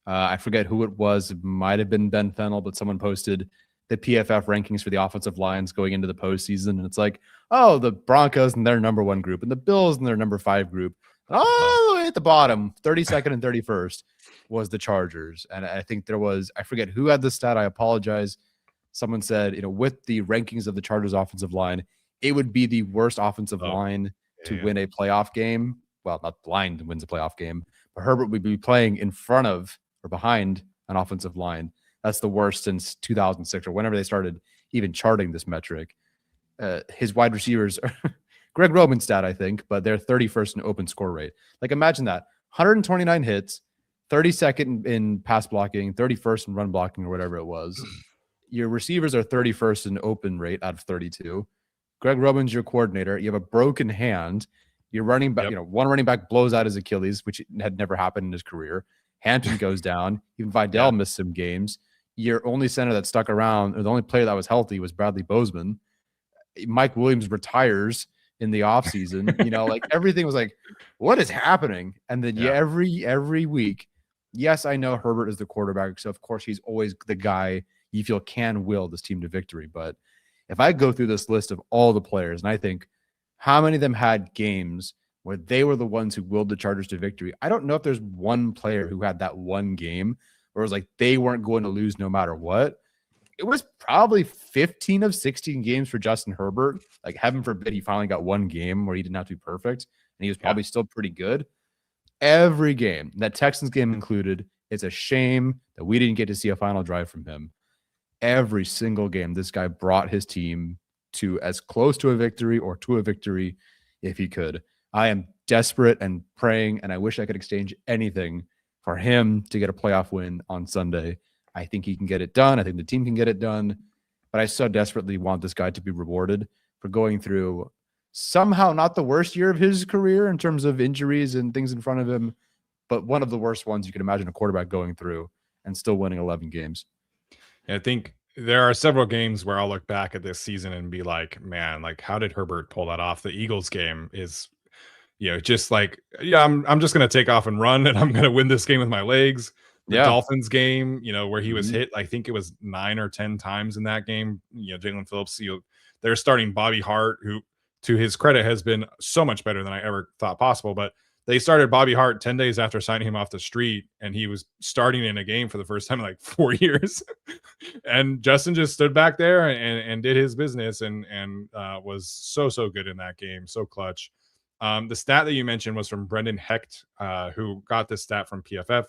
I forget who it was. It might have been Ben Fennell, but someone posted the PFF rankings for the offensive lines going into the postseason, and it's like, oh, the Broncos in their number 1 group, and the Bills in their number 5 group. Oh, at the bottom, 32nd and 31st was the Chargers. And I think there was, I forget who had the stat. I apologize. Someone said, with the rankings of the Chargers offensive line, it would be the worst offensive line to win a playoff game. Well, not the line that wins a playoff game, but Herbert would be playing in front of or behind an offensive line. That's the worst since 2006 or whenever they started even charting this metric. His wide receivers are Greg Roman's stat, I think, but they're 31st in open score rate. Like, imagine that. 129 hits, 32nd in pass blocking, 31st in run blocking, or whatever it was. Your receivers are 31st in open rate out of 32. Greg Roman's your coordinator. You have a broken hand. Your running back, one running back blows out his Achilles, which had never happened in his career. Hampton goes down. Even Vidal missed some games. Your only center that stuck around, or the only player that was healthy, was Bradley Bozeman. Mike Williams retires in the offseason. Like, everything was like, what is happening? And then every week, yes, I know Herbert is the quarterback, so of course he's always the guy you feel can will this team to victory. But if I go through this list of all the players, and I think how many of them had games where they were the ones who willed the Chargers to victory, I don't know if there's one player who had that one game where it was like they weren't going to lose no matter what. It was probably 15 of 16 games for Justin Herbert. Like, heaven forbid he finally got one game where he didn't have to be perfect, and he was probably still pretty good. Every game, that Texans game included, it's a shame that we didn't get to see a final drive from him. Every single game, this guy brought his team to as close to a victory or to a victory if he could. I am desperate and praying, and I wish I could exchange anything for him to get a playoff win on Sunday. I think he can get it done. I think the team can get it done. But I so desperately want this guy to be rewarded for going through somehow not the worst year of his career in terms of injuries and things in front of him, but one of the worst ones you can imagine a quarterback going through and still winning 11 games. I think there are several games where I'll look back at this season and be like, man, like, how did Herbert pull that off? The Eagles game is, just like, I'm just going to take off and run, and I'm going to win this game with my legs. The Dolphins game, where he was hit, I think it was 9 or 10 times in that game. Jalen Phillips, they're starting Bobby Hart, who, to his credit, has been so much better than I ever thought possible. But they started Bobby Hart 10 days after signing him off the street, and he was starting in a game for the first time in like 4 years. And Justin just stood back there and did his business and was so good in that game, so clutch. The stat that you mentioned was from Brendan Hecht, who got this stat from PFF.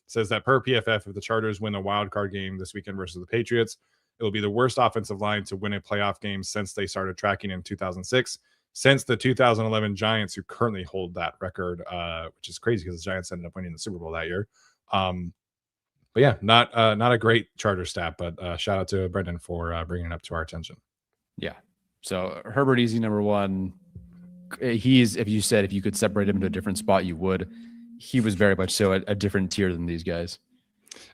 Says that per PFF, if the Chargers win a wild card game this weekend versus the Patriots, it will be the worst offensive line to win a playoff game since they started tracking in 2006, since the 2011 Giants, who currently hold that record, which is crazy because the Giants ended up winning the Super Bowl that year. But yeah, not a great Charger stat, but shout out to Brendan for bringing it up to our attention. Yeah. So Herbert easy number one. He's, if you could separate him into a different spot, you would. He was very much so a different tier than these guys.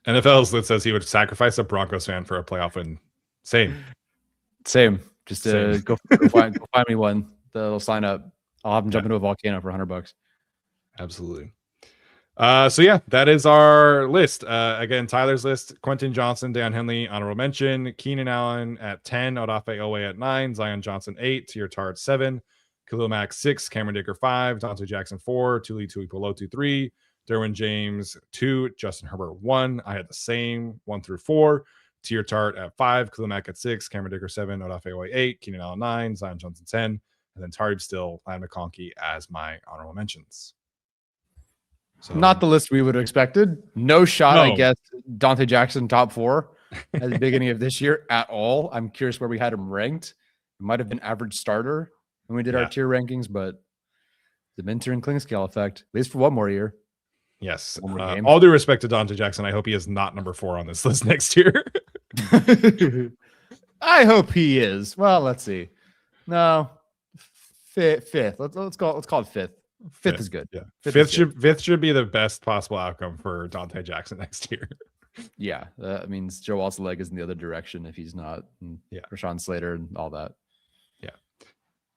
NFL's list says he would sacrifice a Broncos fan for a playoff win. Same. Just go find me one. They'll sign up. I'll have them jump into a volcano for $100. Absolutely. So yeah, that is our list. Again, Tyler's list: Quentin Johnson, Dan Henley, honorable mention; Keenan Allen at 10, Odafe Owe at 9, Zion Johnson 8, Tier Tart 7, Khalil Mack 6, Cameron Dicker 5, Dante Jackson 4, Tuli Tuipulotu 3, Derwin James 2, Justin Herbert 1. I had the same 1 through 4. Tier Tart at 5, Khalil Mack at 6, Cameron Dicker 7, Odafe Owe 8, Keenan Allen 9, Zion Johnson 10, and then Tarib still Lan McConkey as my honorable mentions. So, not the list we would have expected. No shot, I guess, Dante Jackson top 4 at the beginning of this year at all. I'm curious where we had him ranked. It might have been average starter when we did our tier rankings, but the Minter and Klingscale effect, at least for one more year. Yes. All due respect to Dante Jackson, I hope he is not number 4 on this list next year. I hope he is. Well, let's see. No, fifth. Let's call it fifth. Fifth is good. Yeah, fifth should be the best possible outcome for Dante Jackson next year. Yeah, that means Joe Walt's leg is in the other direction if he's not. Yeah, Rashawn Slater and all that. Yeah.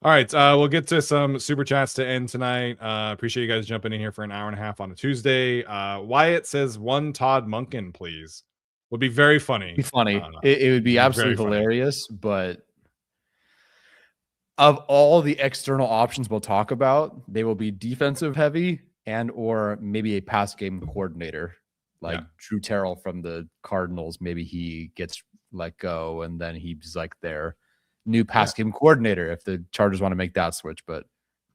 All right, we'll get to some super chats to end tonight. Appreciate you guys jumping in here for an hour and a half on a Tuesday. Wyatt says one Todd Monken, please. Would be very funny. Be funny. It would be absolutely hilarious, but. Of all the external options we'll talk about, they will be defensive heavy and or maybe a pass game coordinator like Drew Terrell from the Cardinals. Maybe he gets let go and then he's like their new pass game coordinator if the Chargers want to make that switch. But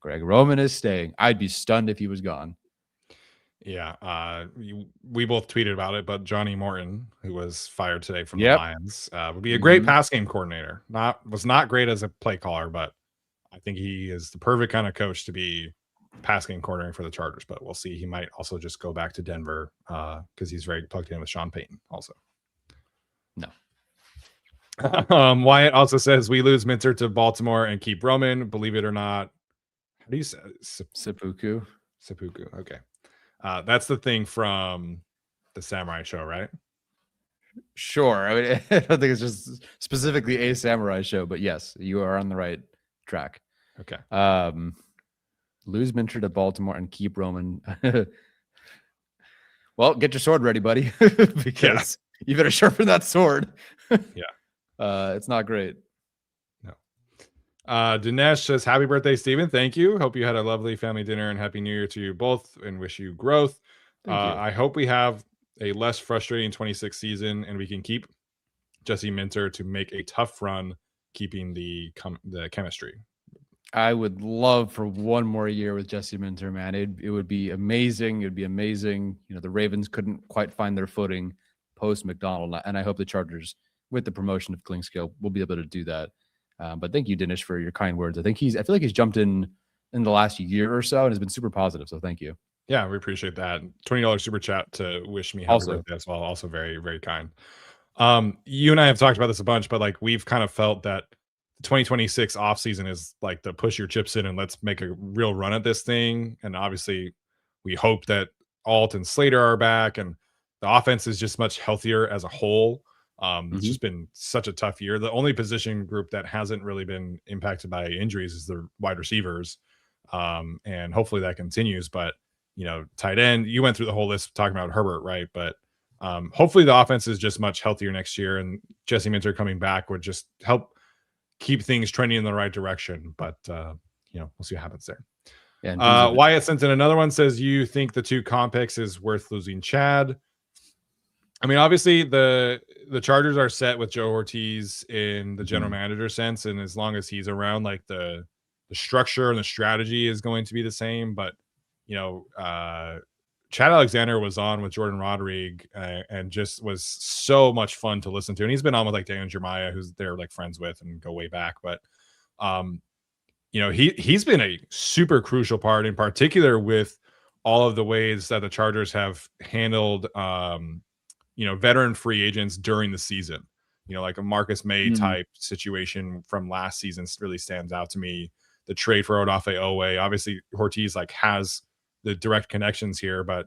Greg Roman is staying. I'd be stunned if he was gone. Yeah, we both tweeted about it, but Johnny Morton, who was fired today from the Lions, would be a great pass game coordinator. Was not great as a play caller, but I think he is the perfect kind of coach to be pass game coordinator for the Chargers. But we'll see. He might also just go back to Denver because he's very plugged in with Sean Payton also. No. Wyatt also says we lose Minter to Baltimore and keep Roman. Believe it or not. How do you say Seppuku? Okay. That's the thing from the Samurai show, right? Sure. I mean, I don't think it's just specifically a Samurai show, but yes, you are on the right track. Okay. Lose Minter to Baltimore and keep Roman. Well, get your sword ready, buddy, because you better sharpen that sword. It's not great. Dinesh says, happy birthday, Steven. Thank you. Hope you had a lovely family dinner and happy new year to you both and wish you growth. I hope we have a less frustrating 26 season and we can keep Jesse Minter to make a tough run, keeping the chemistry. I would love for one more year with Jesse Minter, man. It would be amazing. It would be amazing. You know, the Ravens couldn't quite find their footing post McDonald, and I hope the Chargers, with the promotion of Klingscale, will be able to do that. But thank you, Dinesh, for your kind words. I feel like he's jumped in the last year or so and has been super positive. So thank you. Yeah, we appreciate that. $20 super chat to wish me happy birthday as well. Also very, very kind. You and I have talked about this a bunch, but like we've kind of felt that the 2026 offseason is like the push your chips in and let's make a real run at this thing. And obviously we hope that Alt and Slater are back and the offense is just much healthier as a whole. It's just been such a tough year. The only position group that hasn't really been impacted by injuries is the wide receivers. And hopefully that continues. But, you know, tight end, you went through the whole list talking about Herbert, right? But hopefully the offense is just much healthier next year. And Jesse Minter coming back would just help keep things trending in the right direction. But, you know, we'll see what happens there. Yeah, and things have been. Wyatt sent in another one, says, you think the 2 comp picks is worth losing Chad? I mean, obviously the Chargers are set with Joe Ortiz in the general manager sense, and as long as he's around, like the structure and the strategy is going to be the same. But you know, Chad Alexander was on with Jordan Rodrigue and just was so much fun to listen to, and he's been on with like Daniel Jeremiah, who's they're like friends with and go way back. But you know, he's been a super crucial part, in particular with all of the ways that the Chargers have handled you know, veteran free agents during the season. You know, like a Marcus May type situation from last season really stands out to me. The trade for Odafe Owe, obviously Ortiz like has the direct connections here, but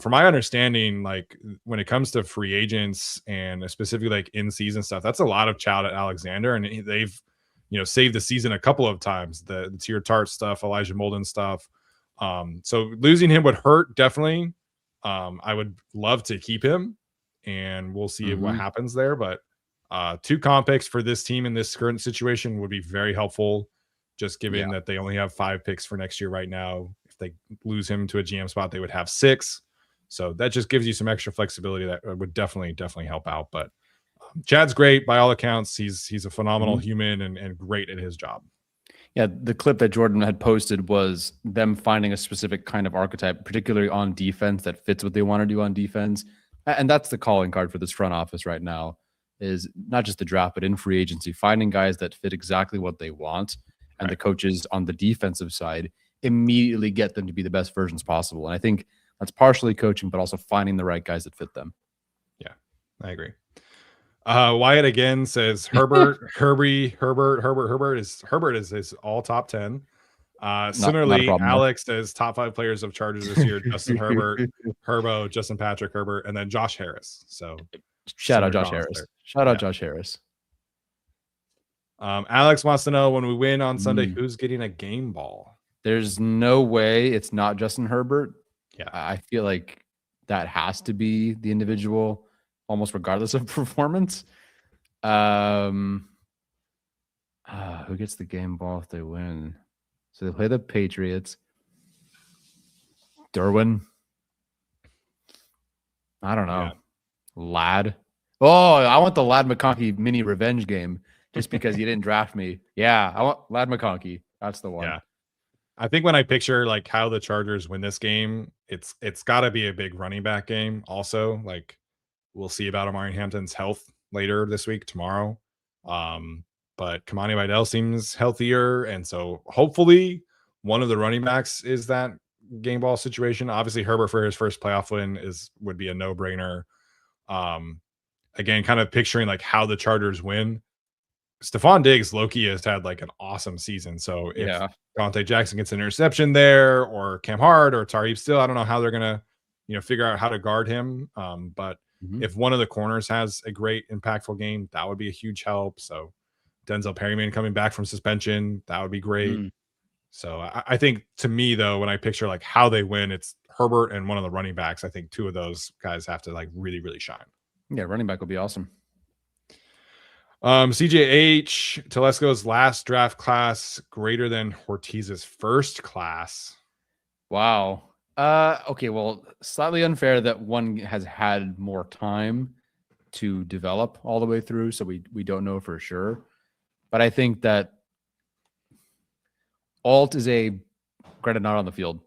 from my understanding, like when it comes to free agents and specifically like in season stuff, that's a lot of Chad Alexander, and they've, you know, saved the season a couple of times. The Tier Tart stuff, Elijah Molden stuff. So losing him would hurt definitely. I would love to keep him, and we'll see what happens there. But 2 comp picks for this team in this current situation would be very helpful, just given that they only have 5 picks for next year right now. If they lose him to a GM spot, they would have 6. So that just gives you some extra flexibility that would definitely help out. But Chad's great by all accounts. He's a phenomenal human and great at his job. Yeah, the clip that Jordan had posted was them finding a specific kind of archetype, particularly on defense, that fits what they want to do on defense. And that's the calling card for this front office right now, is not just the draft, but in free agency, finding guys that fit exactly what they want. And the coaches on the defensive side immediately get them to be the best versions possible. And I think that's partially coaching, but also finding the right guys that fit them. Yeah, I agree. Wyatt again says Herbert is his all top 10. Similarly, not Alex says top 5 players of Chargers this year: Justin Herbert, Herbo, Justin Patrick, Herbert, and then Josh Harris. So shout out Josh Harris. Shout out Josh Harris. Alex wants to know, when we win on Sunday, who's getting a game ball? There's no way it's not Justin Herbert. Yeah, I feel like that has to be the individual, almost regardless of performance. Who gets the game ball if they win? So they play the Patriots. Derwin. I don't know. Yeah. Lad. Oh, I want the Lad McConkey mini revenge game just because you didn't draft me. Yeah, I want Lad McConkey. That's the one. Yeah. I think when I picture like how the Chargers win this game, it's got to be a big running back game. Also, like we'll see about Amari Hampton's health later this week, tomorrow. But Kamani Vidal seems healthier, and so hopefully one of the running backs is that game ball situation. Obviously, Herbert for his first playoff win would be a no brainer. Again, kind of picturing like how the Chargers win. Stephon Diggs, Loki has had like an awesome season. So if Dante Jackson gets an interception there, or Cam Hart or Tariq Still, I don't know how they're gonna, figure out how to guard him. But if one of the corners has a great impactful game, that would be a huge help. So Denzel Perryman coming back from suspension, that would be great. So I think, to me though, when I picture like how they win, it's Herbert and one of the running backs. I think 2 of those guys have to like really, really shine. Yeah, running back will be awesome. CJH, Telesco's last draft class greater than Ortiz's first class. Wow. Okay, well, slightly unfair that one has had more time to develop all the way through, so we don't know for sure. But I think that Alt is granted not on the field.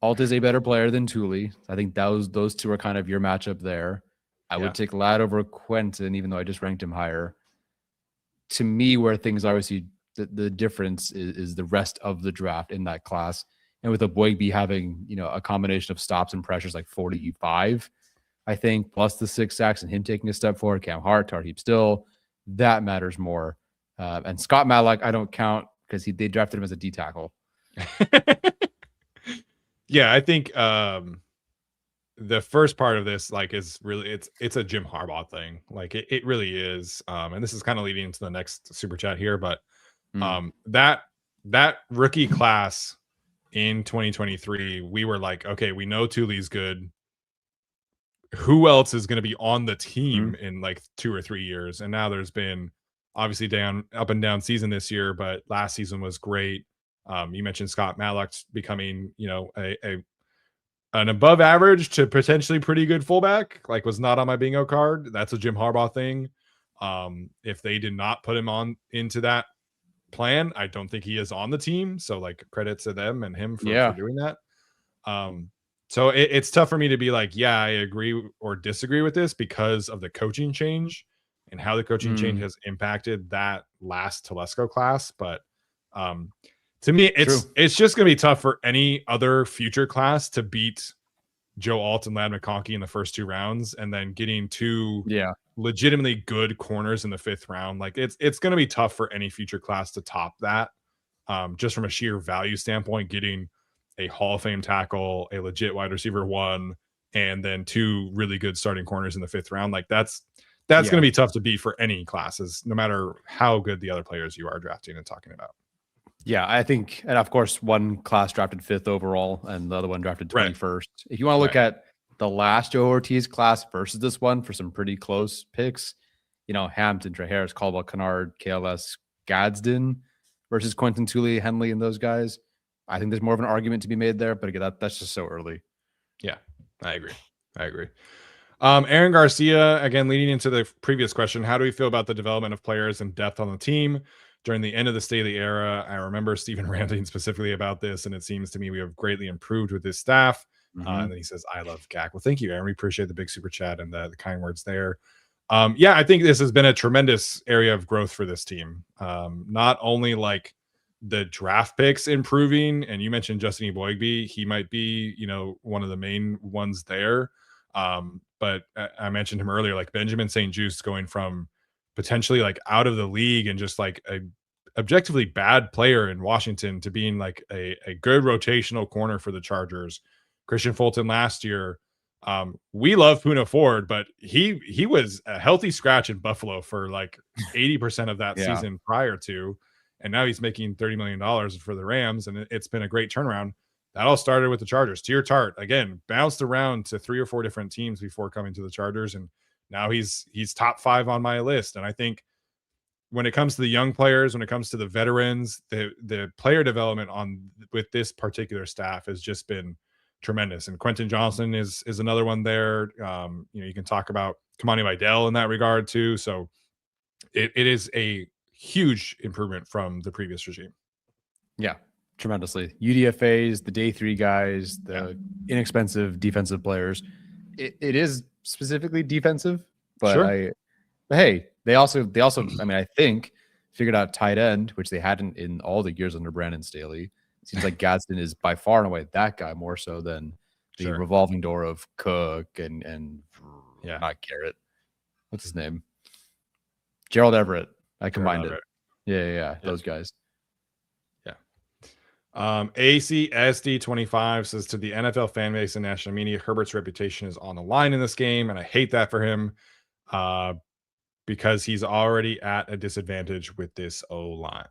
Alt is a better player than Thule. I think those 2 are kind of your matchup there. I would take Lad over Quentin, even though I just ranked him higher. To me, where things obviously the difference is the rest of the draft in that class. And with Aboigbe having, a combination of stops and pressures like 45, I think, plus the 6 sacks and him taking a step forward, Cam Hart, Tariq Still, that matters more. And Scott Matlack, I don't count because they drafted him as a D tackle. Yeah, I think the first part of this is really it's a Jim Harbaugh thing. Like it really is. And this is kind of leading into the next super chat here, but that rookie class in 2023, we were like, okay, we know Thule's good. Who else is going to be on the team in like 2 or 3 years? And now there's been obviously up and down season this year, but last season was great. You mentioned Scott Matlock becoming, an above average to potentially pretty good fullback, like was not on my bingo card. That's a Jim Harbaugh thing. If they did not put him on into that plan, I don't think he is on the team. So like credit to them and him for Yeah. doing that. So it's tough for me to be like, yeah, I agree or disagree with this because of the coaching change and how the coaching change has impacted that last Telesco class. But to me, True. it's just going to be tough for any other future class to beat Joe Alt and Lad McConkey in the first 2 rounds, and then getting two legitimately good corners in the 5th round. Like it's going to be tough for any future class to top that. Just from a sheer value standpoint, getting a Hall of Fame tackle, a legit wide receiver 1, and then 2 really good starting corners in the 5th round. Like that's going to be tough to beat for any classes, no matter how good the other players you are drafting and talking about. Yeah, I think, and of course, one class drafted 5th overall, and the other one drafted 21st. Right. If you want to look at the last Joe Ortiz class versus this one for some pretty close picks, Hampton, Trey Harris, Caldwell, Kennard, KLS, Gadsden versus Quentin Tooley, Henley, and those guys. I think there's more of an argument to be made there, but again, that's just so early. Yeah, I agree. Aaron Garcia, again, leading into the previous question, how do we feel about the development of players and depth on the team during the end of the Staley era? I remember Stephen ranting specifically about this, and it seems to me we have greatly improved with this staff. And then he says, I love GAC. Well, thank you, Aaron. We appreciate the big super chat and the kind words there. Yeah, I think this has been a tremendous area of growth for this team. Not only like the draft picks improving, and you mentioned Justin Eboigbe, he might be, one of the main ones there. But I mentioned him earlier, like Benjamin St. Juste going from potentially like out of the league and just like a objectively bad player in Washington to being like a good rotational corner for the Chargers. Christian Fulton last year. We love Puna Ford, but he was a healthy scratch in Buffalo for like 80% of that season prior to, and now he's making $30 million for the Rams, and it's been a great turnaround. That all started with the Chargers. Tier Tart, again, bounced around to 3 or 4 different teams before coming to the Chargers, and now he's top 5 on my list. And I think when it comes to the young players, when it comes to the veterans, the player development with this particular staff has just been tremendous. And Quentin Johnson is another one there. You can talk about Kamani Vidal in that regard too. So it is a huge improvement from the previous regime. Yeah, tremendously. UDFAs, the day 3 guys, the inexpensive defensive players. It is specifically defensive, but hey, they also I mean, I think figured out tight end, which they hadn't in all the years under Brandon Staley. It seems like Gadsden is by far and away that guy more so than the revolving door of Cook and not Garrett. What's his name? Gerald Everett. I combined it. Yeah, those guys. Yeah. ACSD25 says, to the NFL fan base and national media, Herbert's reputation is on the line in this game, and I hate that for him because he's already at a disadvantage with this O-line.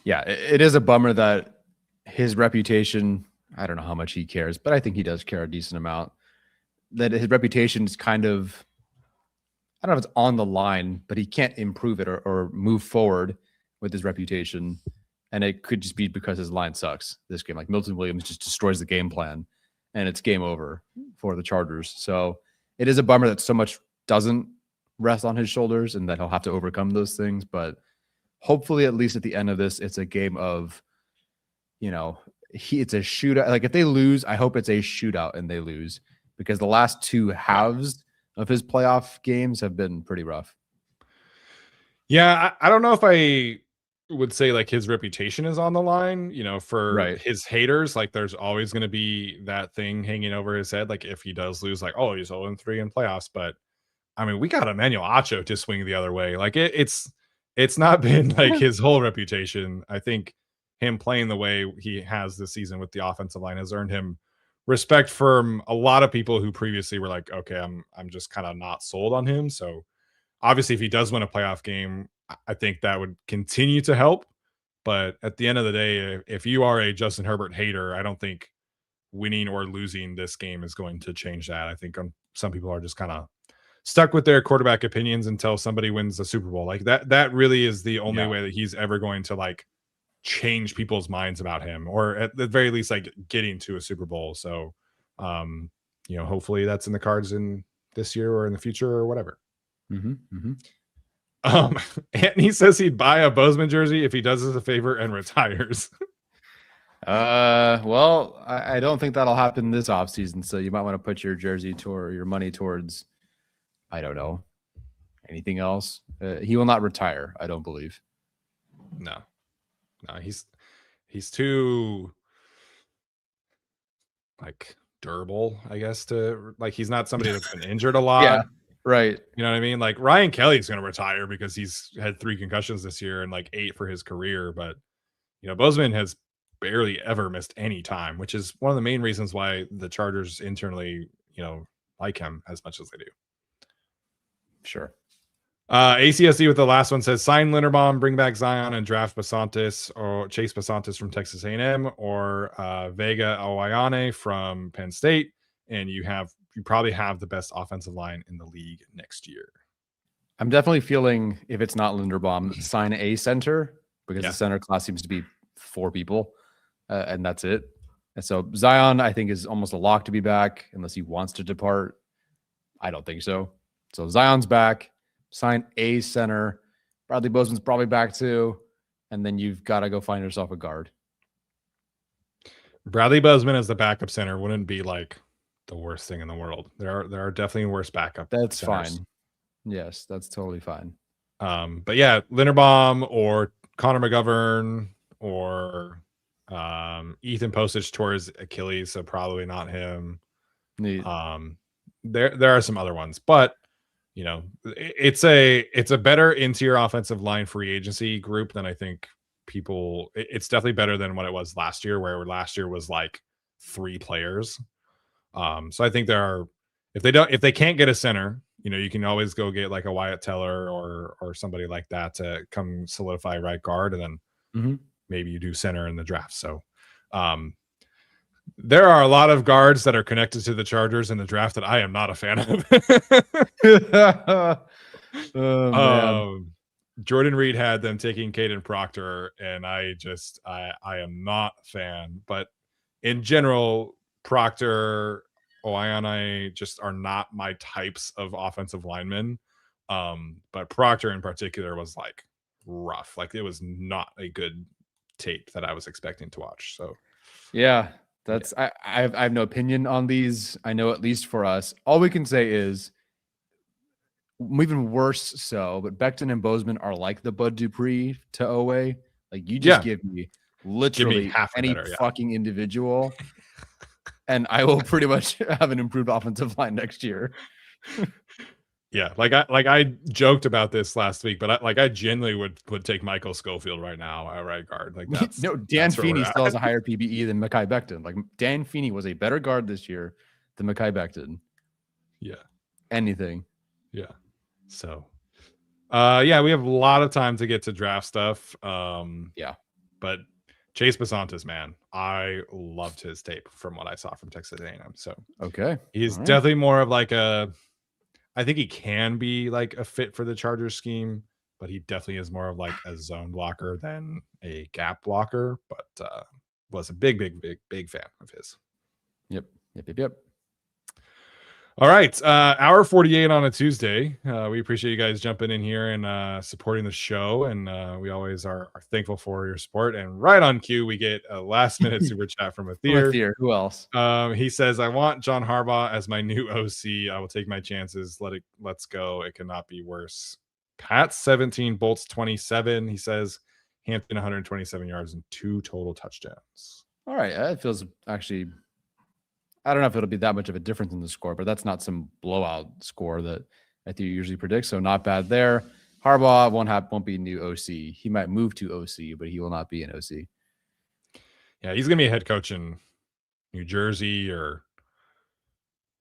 Yeah, it is a bummer that his reputation, I don't know how much he cares, but I think he does care a decent amount. That his reputation is kind of, I don't know if it's on the line, but he can't improve it or move forward with his reputation. And it could just be because his line sucks this game. Like Milton Williams just destroys the game plan and it's game over for the Chargers. So it is a bummer that so much doesn't rest on his shoulders and that he'll have to overcome those things. But hopefully, at least at the end of this, it's a game of, it's a shootout. Like if they lose, I hope it's a shootout and they lose, because the last 2 halves of his playoff games have been pretty rough. Yeah, I don't know if I would say like his reputation is on the line, for his haters. Like there's always going to be that thing hanging over his head. Like if he does lose, like, oh, he's 0-3 in playoffs. But I mean, we got Emmanuel Acho to swing the other way. Like it's not been like his whole reputation. I think him playing the way he has this season with the offensive line has earned him respect from a lot of people who previously were like, okay, I'm just kind of not sold on him. So obviously if he does win a playoff game, I think that would continue to help. But at the end of the day, if you are a Justin Herbert hater, I don't think winning or losing this game is going to change that. I think some people are just kind of stuck with their quarterback opinions until somebody wins the Super Bowl. Like that really is the only way that he's ever going to like change people's minds about him, or at the very least, like getting to a Super Bowl. So, hopefully that's in the cards in this year or in the future or whatever. Mm-hmm, mm-hmm. And he says he'd buy a Bozeman jersey if he does us a favor and retires. Well, I don't think that'll happen this offseason. So you might want to put your jersey or your money towards, I don't know, anything else. He will not retire, I don't believe. No, he's too like durable, I guess, to like he's not somebody that's been injured a lot. Yeah, right. You know what I mean? Like Ryan Kelly's going to retire because he's had 3 concussions this year and like 8 for his career. But, Bozeman has barely ever missed any time, which is one of the main reasons why the Chargers internally, like him as much as they do. Sure. ACSD with the last one says sign Linderbaum, bring back Zion, and draft Basantis or Chase Basantis from Texas A&M or Vega Awayane from Penn State, and you probably have the best offensive line in the league next year. I'm definitely feeling if it's not Linderbaum, sign a center because the center class seems to be 4 people, and that's it. And so Zion, I think, is almost a lock to be back unless he wants to depart. I don't think so. So Zion's back. Sign a center. Bradley Bozeman's probably back too. And then you've got to go find yourself a guard. Bradley Bozeman as the backup center wouldn't be like the worst thing in the world. There are definitely worse backup. That's centers. fine. Yes, that's totally fine. But yeah, Linderbaum or Connor McGovern or Ethan Postage towards Achilles, so probably not him. Neat. There are some other ones, but it's a better interior offensive line free agency group than I think people. It's definitely better than what it was last year, where last year was like 3 players. So I think if they can't get a center, you can always go get like a Wyatt Teller or somebody like that to come solidify right guard, and then maybe you do center in the draft. So there are a lot of guards that are connected to the Chargers in the draft that I am not a fan of. Oh, man. Jordan Reed had them taking Caden Proctor, and I am not a fan. But in general, Proctor, Oyane just are not my types of offensive linemen. But Proctor in particular was like rough. Like it was not a good tape that I was expecting to watch. So yeah. I have no opinion on these. I know at least for us, all we can say is even worse so, but Becton and Bozeman are like the Bud Dupree to Owe. Like you just give me literally half any fucking individual and I will pretty much have an improved offensive line next year. Yeah, like I joked about this last week, but I genuinely would take Michael Schofield right now at right guard. Like that's no, Dan Feeney still has a higher PBE than Mekhi Becton. Like Dan Feeney was a better guard this year than Mekhi Becton. Yeah. Anything. Yeah. So we have a lot of time to get to draft stuff. But Chase Basantis, man, I loved his tape from what I saw from Texas A&M. So he's definitely more of like I think he can be like a fit for the Chargers scheme, but he definitely is more of like a zone blocker than a gap blocker, but was a big fan of his. Yep. All right. Hour 48 on a Tuesday. We appreciate you guys jumping in here and supporting the show. And we always are thankful for your support. And right on cue, we get a last minute super chat from Athir. Who else? He says, I want John Harbaugh as my new OC. I will take my chances. Let's go. It cannot be worse. Pat 17, Bolts 27. He says Hampton 127 yards and 2 total touchdowns. All right. That feels actually, I don't know if it'll be that much of a difference in the score, but that's not some blowout score that I think you usually predict. So not bad there. Harbaugh won't be new OC. He might move to OC, but he will not be an OC. Yeah, he's going to be a head coach in New Jersey or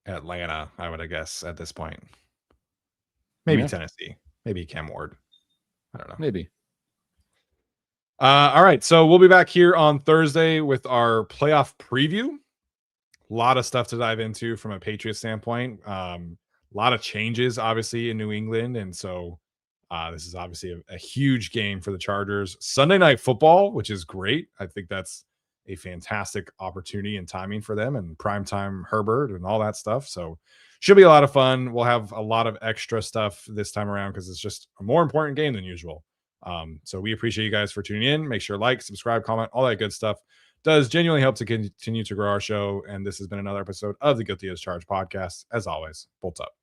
Atlanta, I would guess, at this point. Maybe Tennessee. Maybe Cam Ward. I don't know. Maybe. All right. So we'll be back here on Thursday with our playoff preview. A lot of stuff to dive into from a Patriots standpoint. A lot of changes, obviously, in New England. And so This is obviously a huge game for the Chargers. Sunday Night Football, which is great. I think that's a fantastic opportunity and timing for them, and primetime Herbert and all that stuff. So should be a lot of fun. We'll have a lot of extra stuff this time around because it's just a more important game than usual. So we appreciate you guys for tuning in. Make sure like, subscribe, comment, all that good stuff does genuinely help to continue to grow our show. And this has been another episode of the Guilty as Charged podcast. As always, bolts up.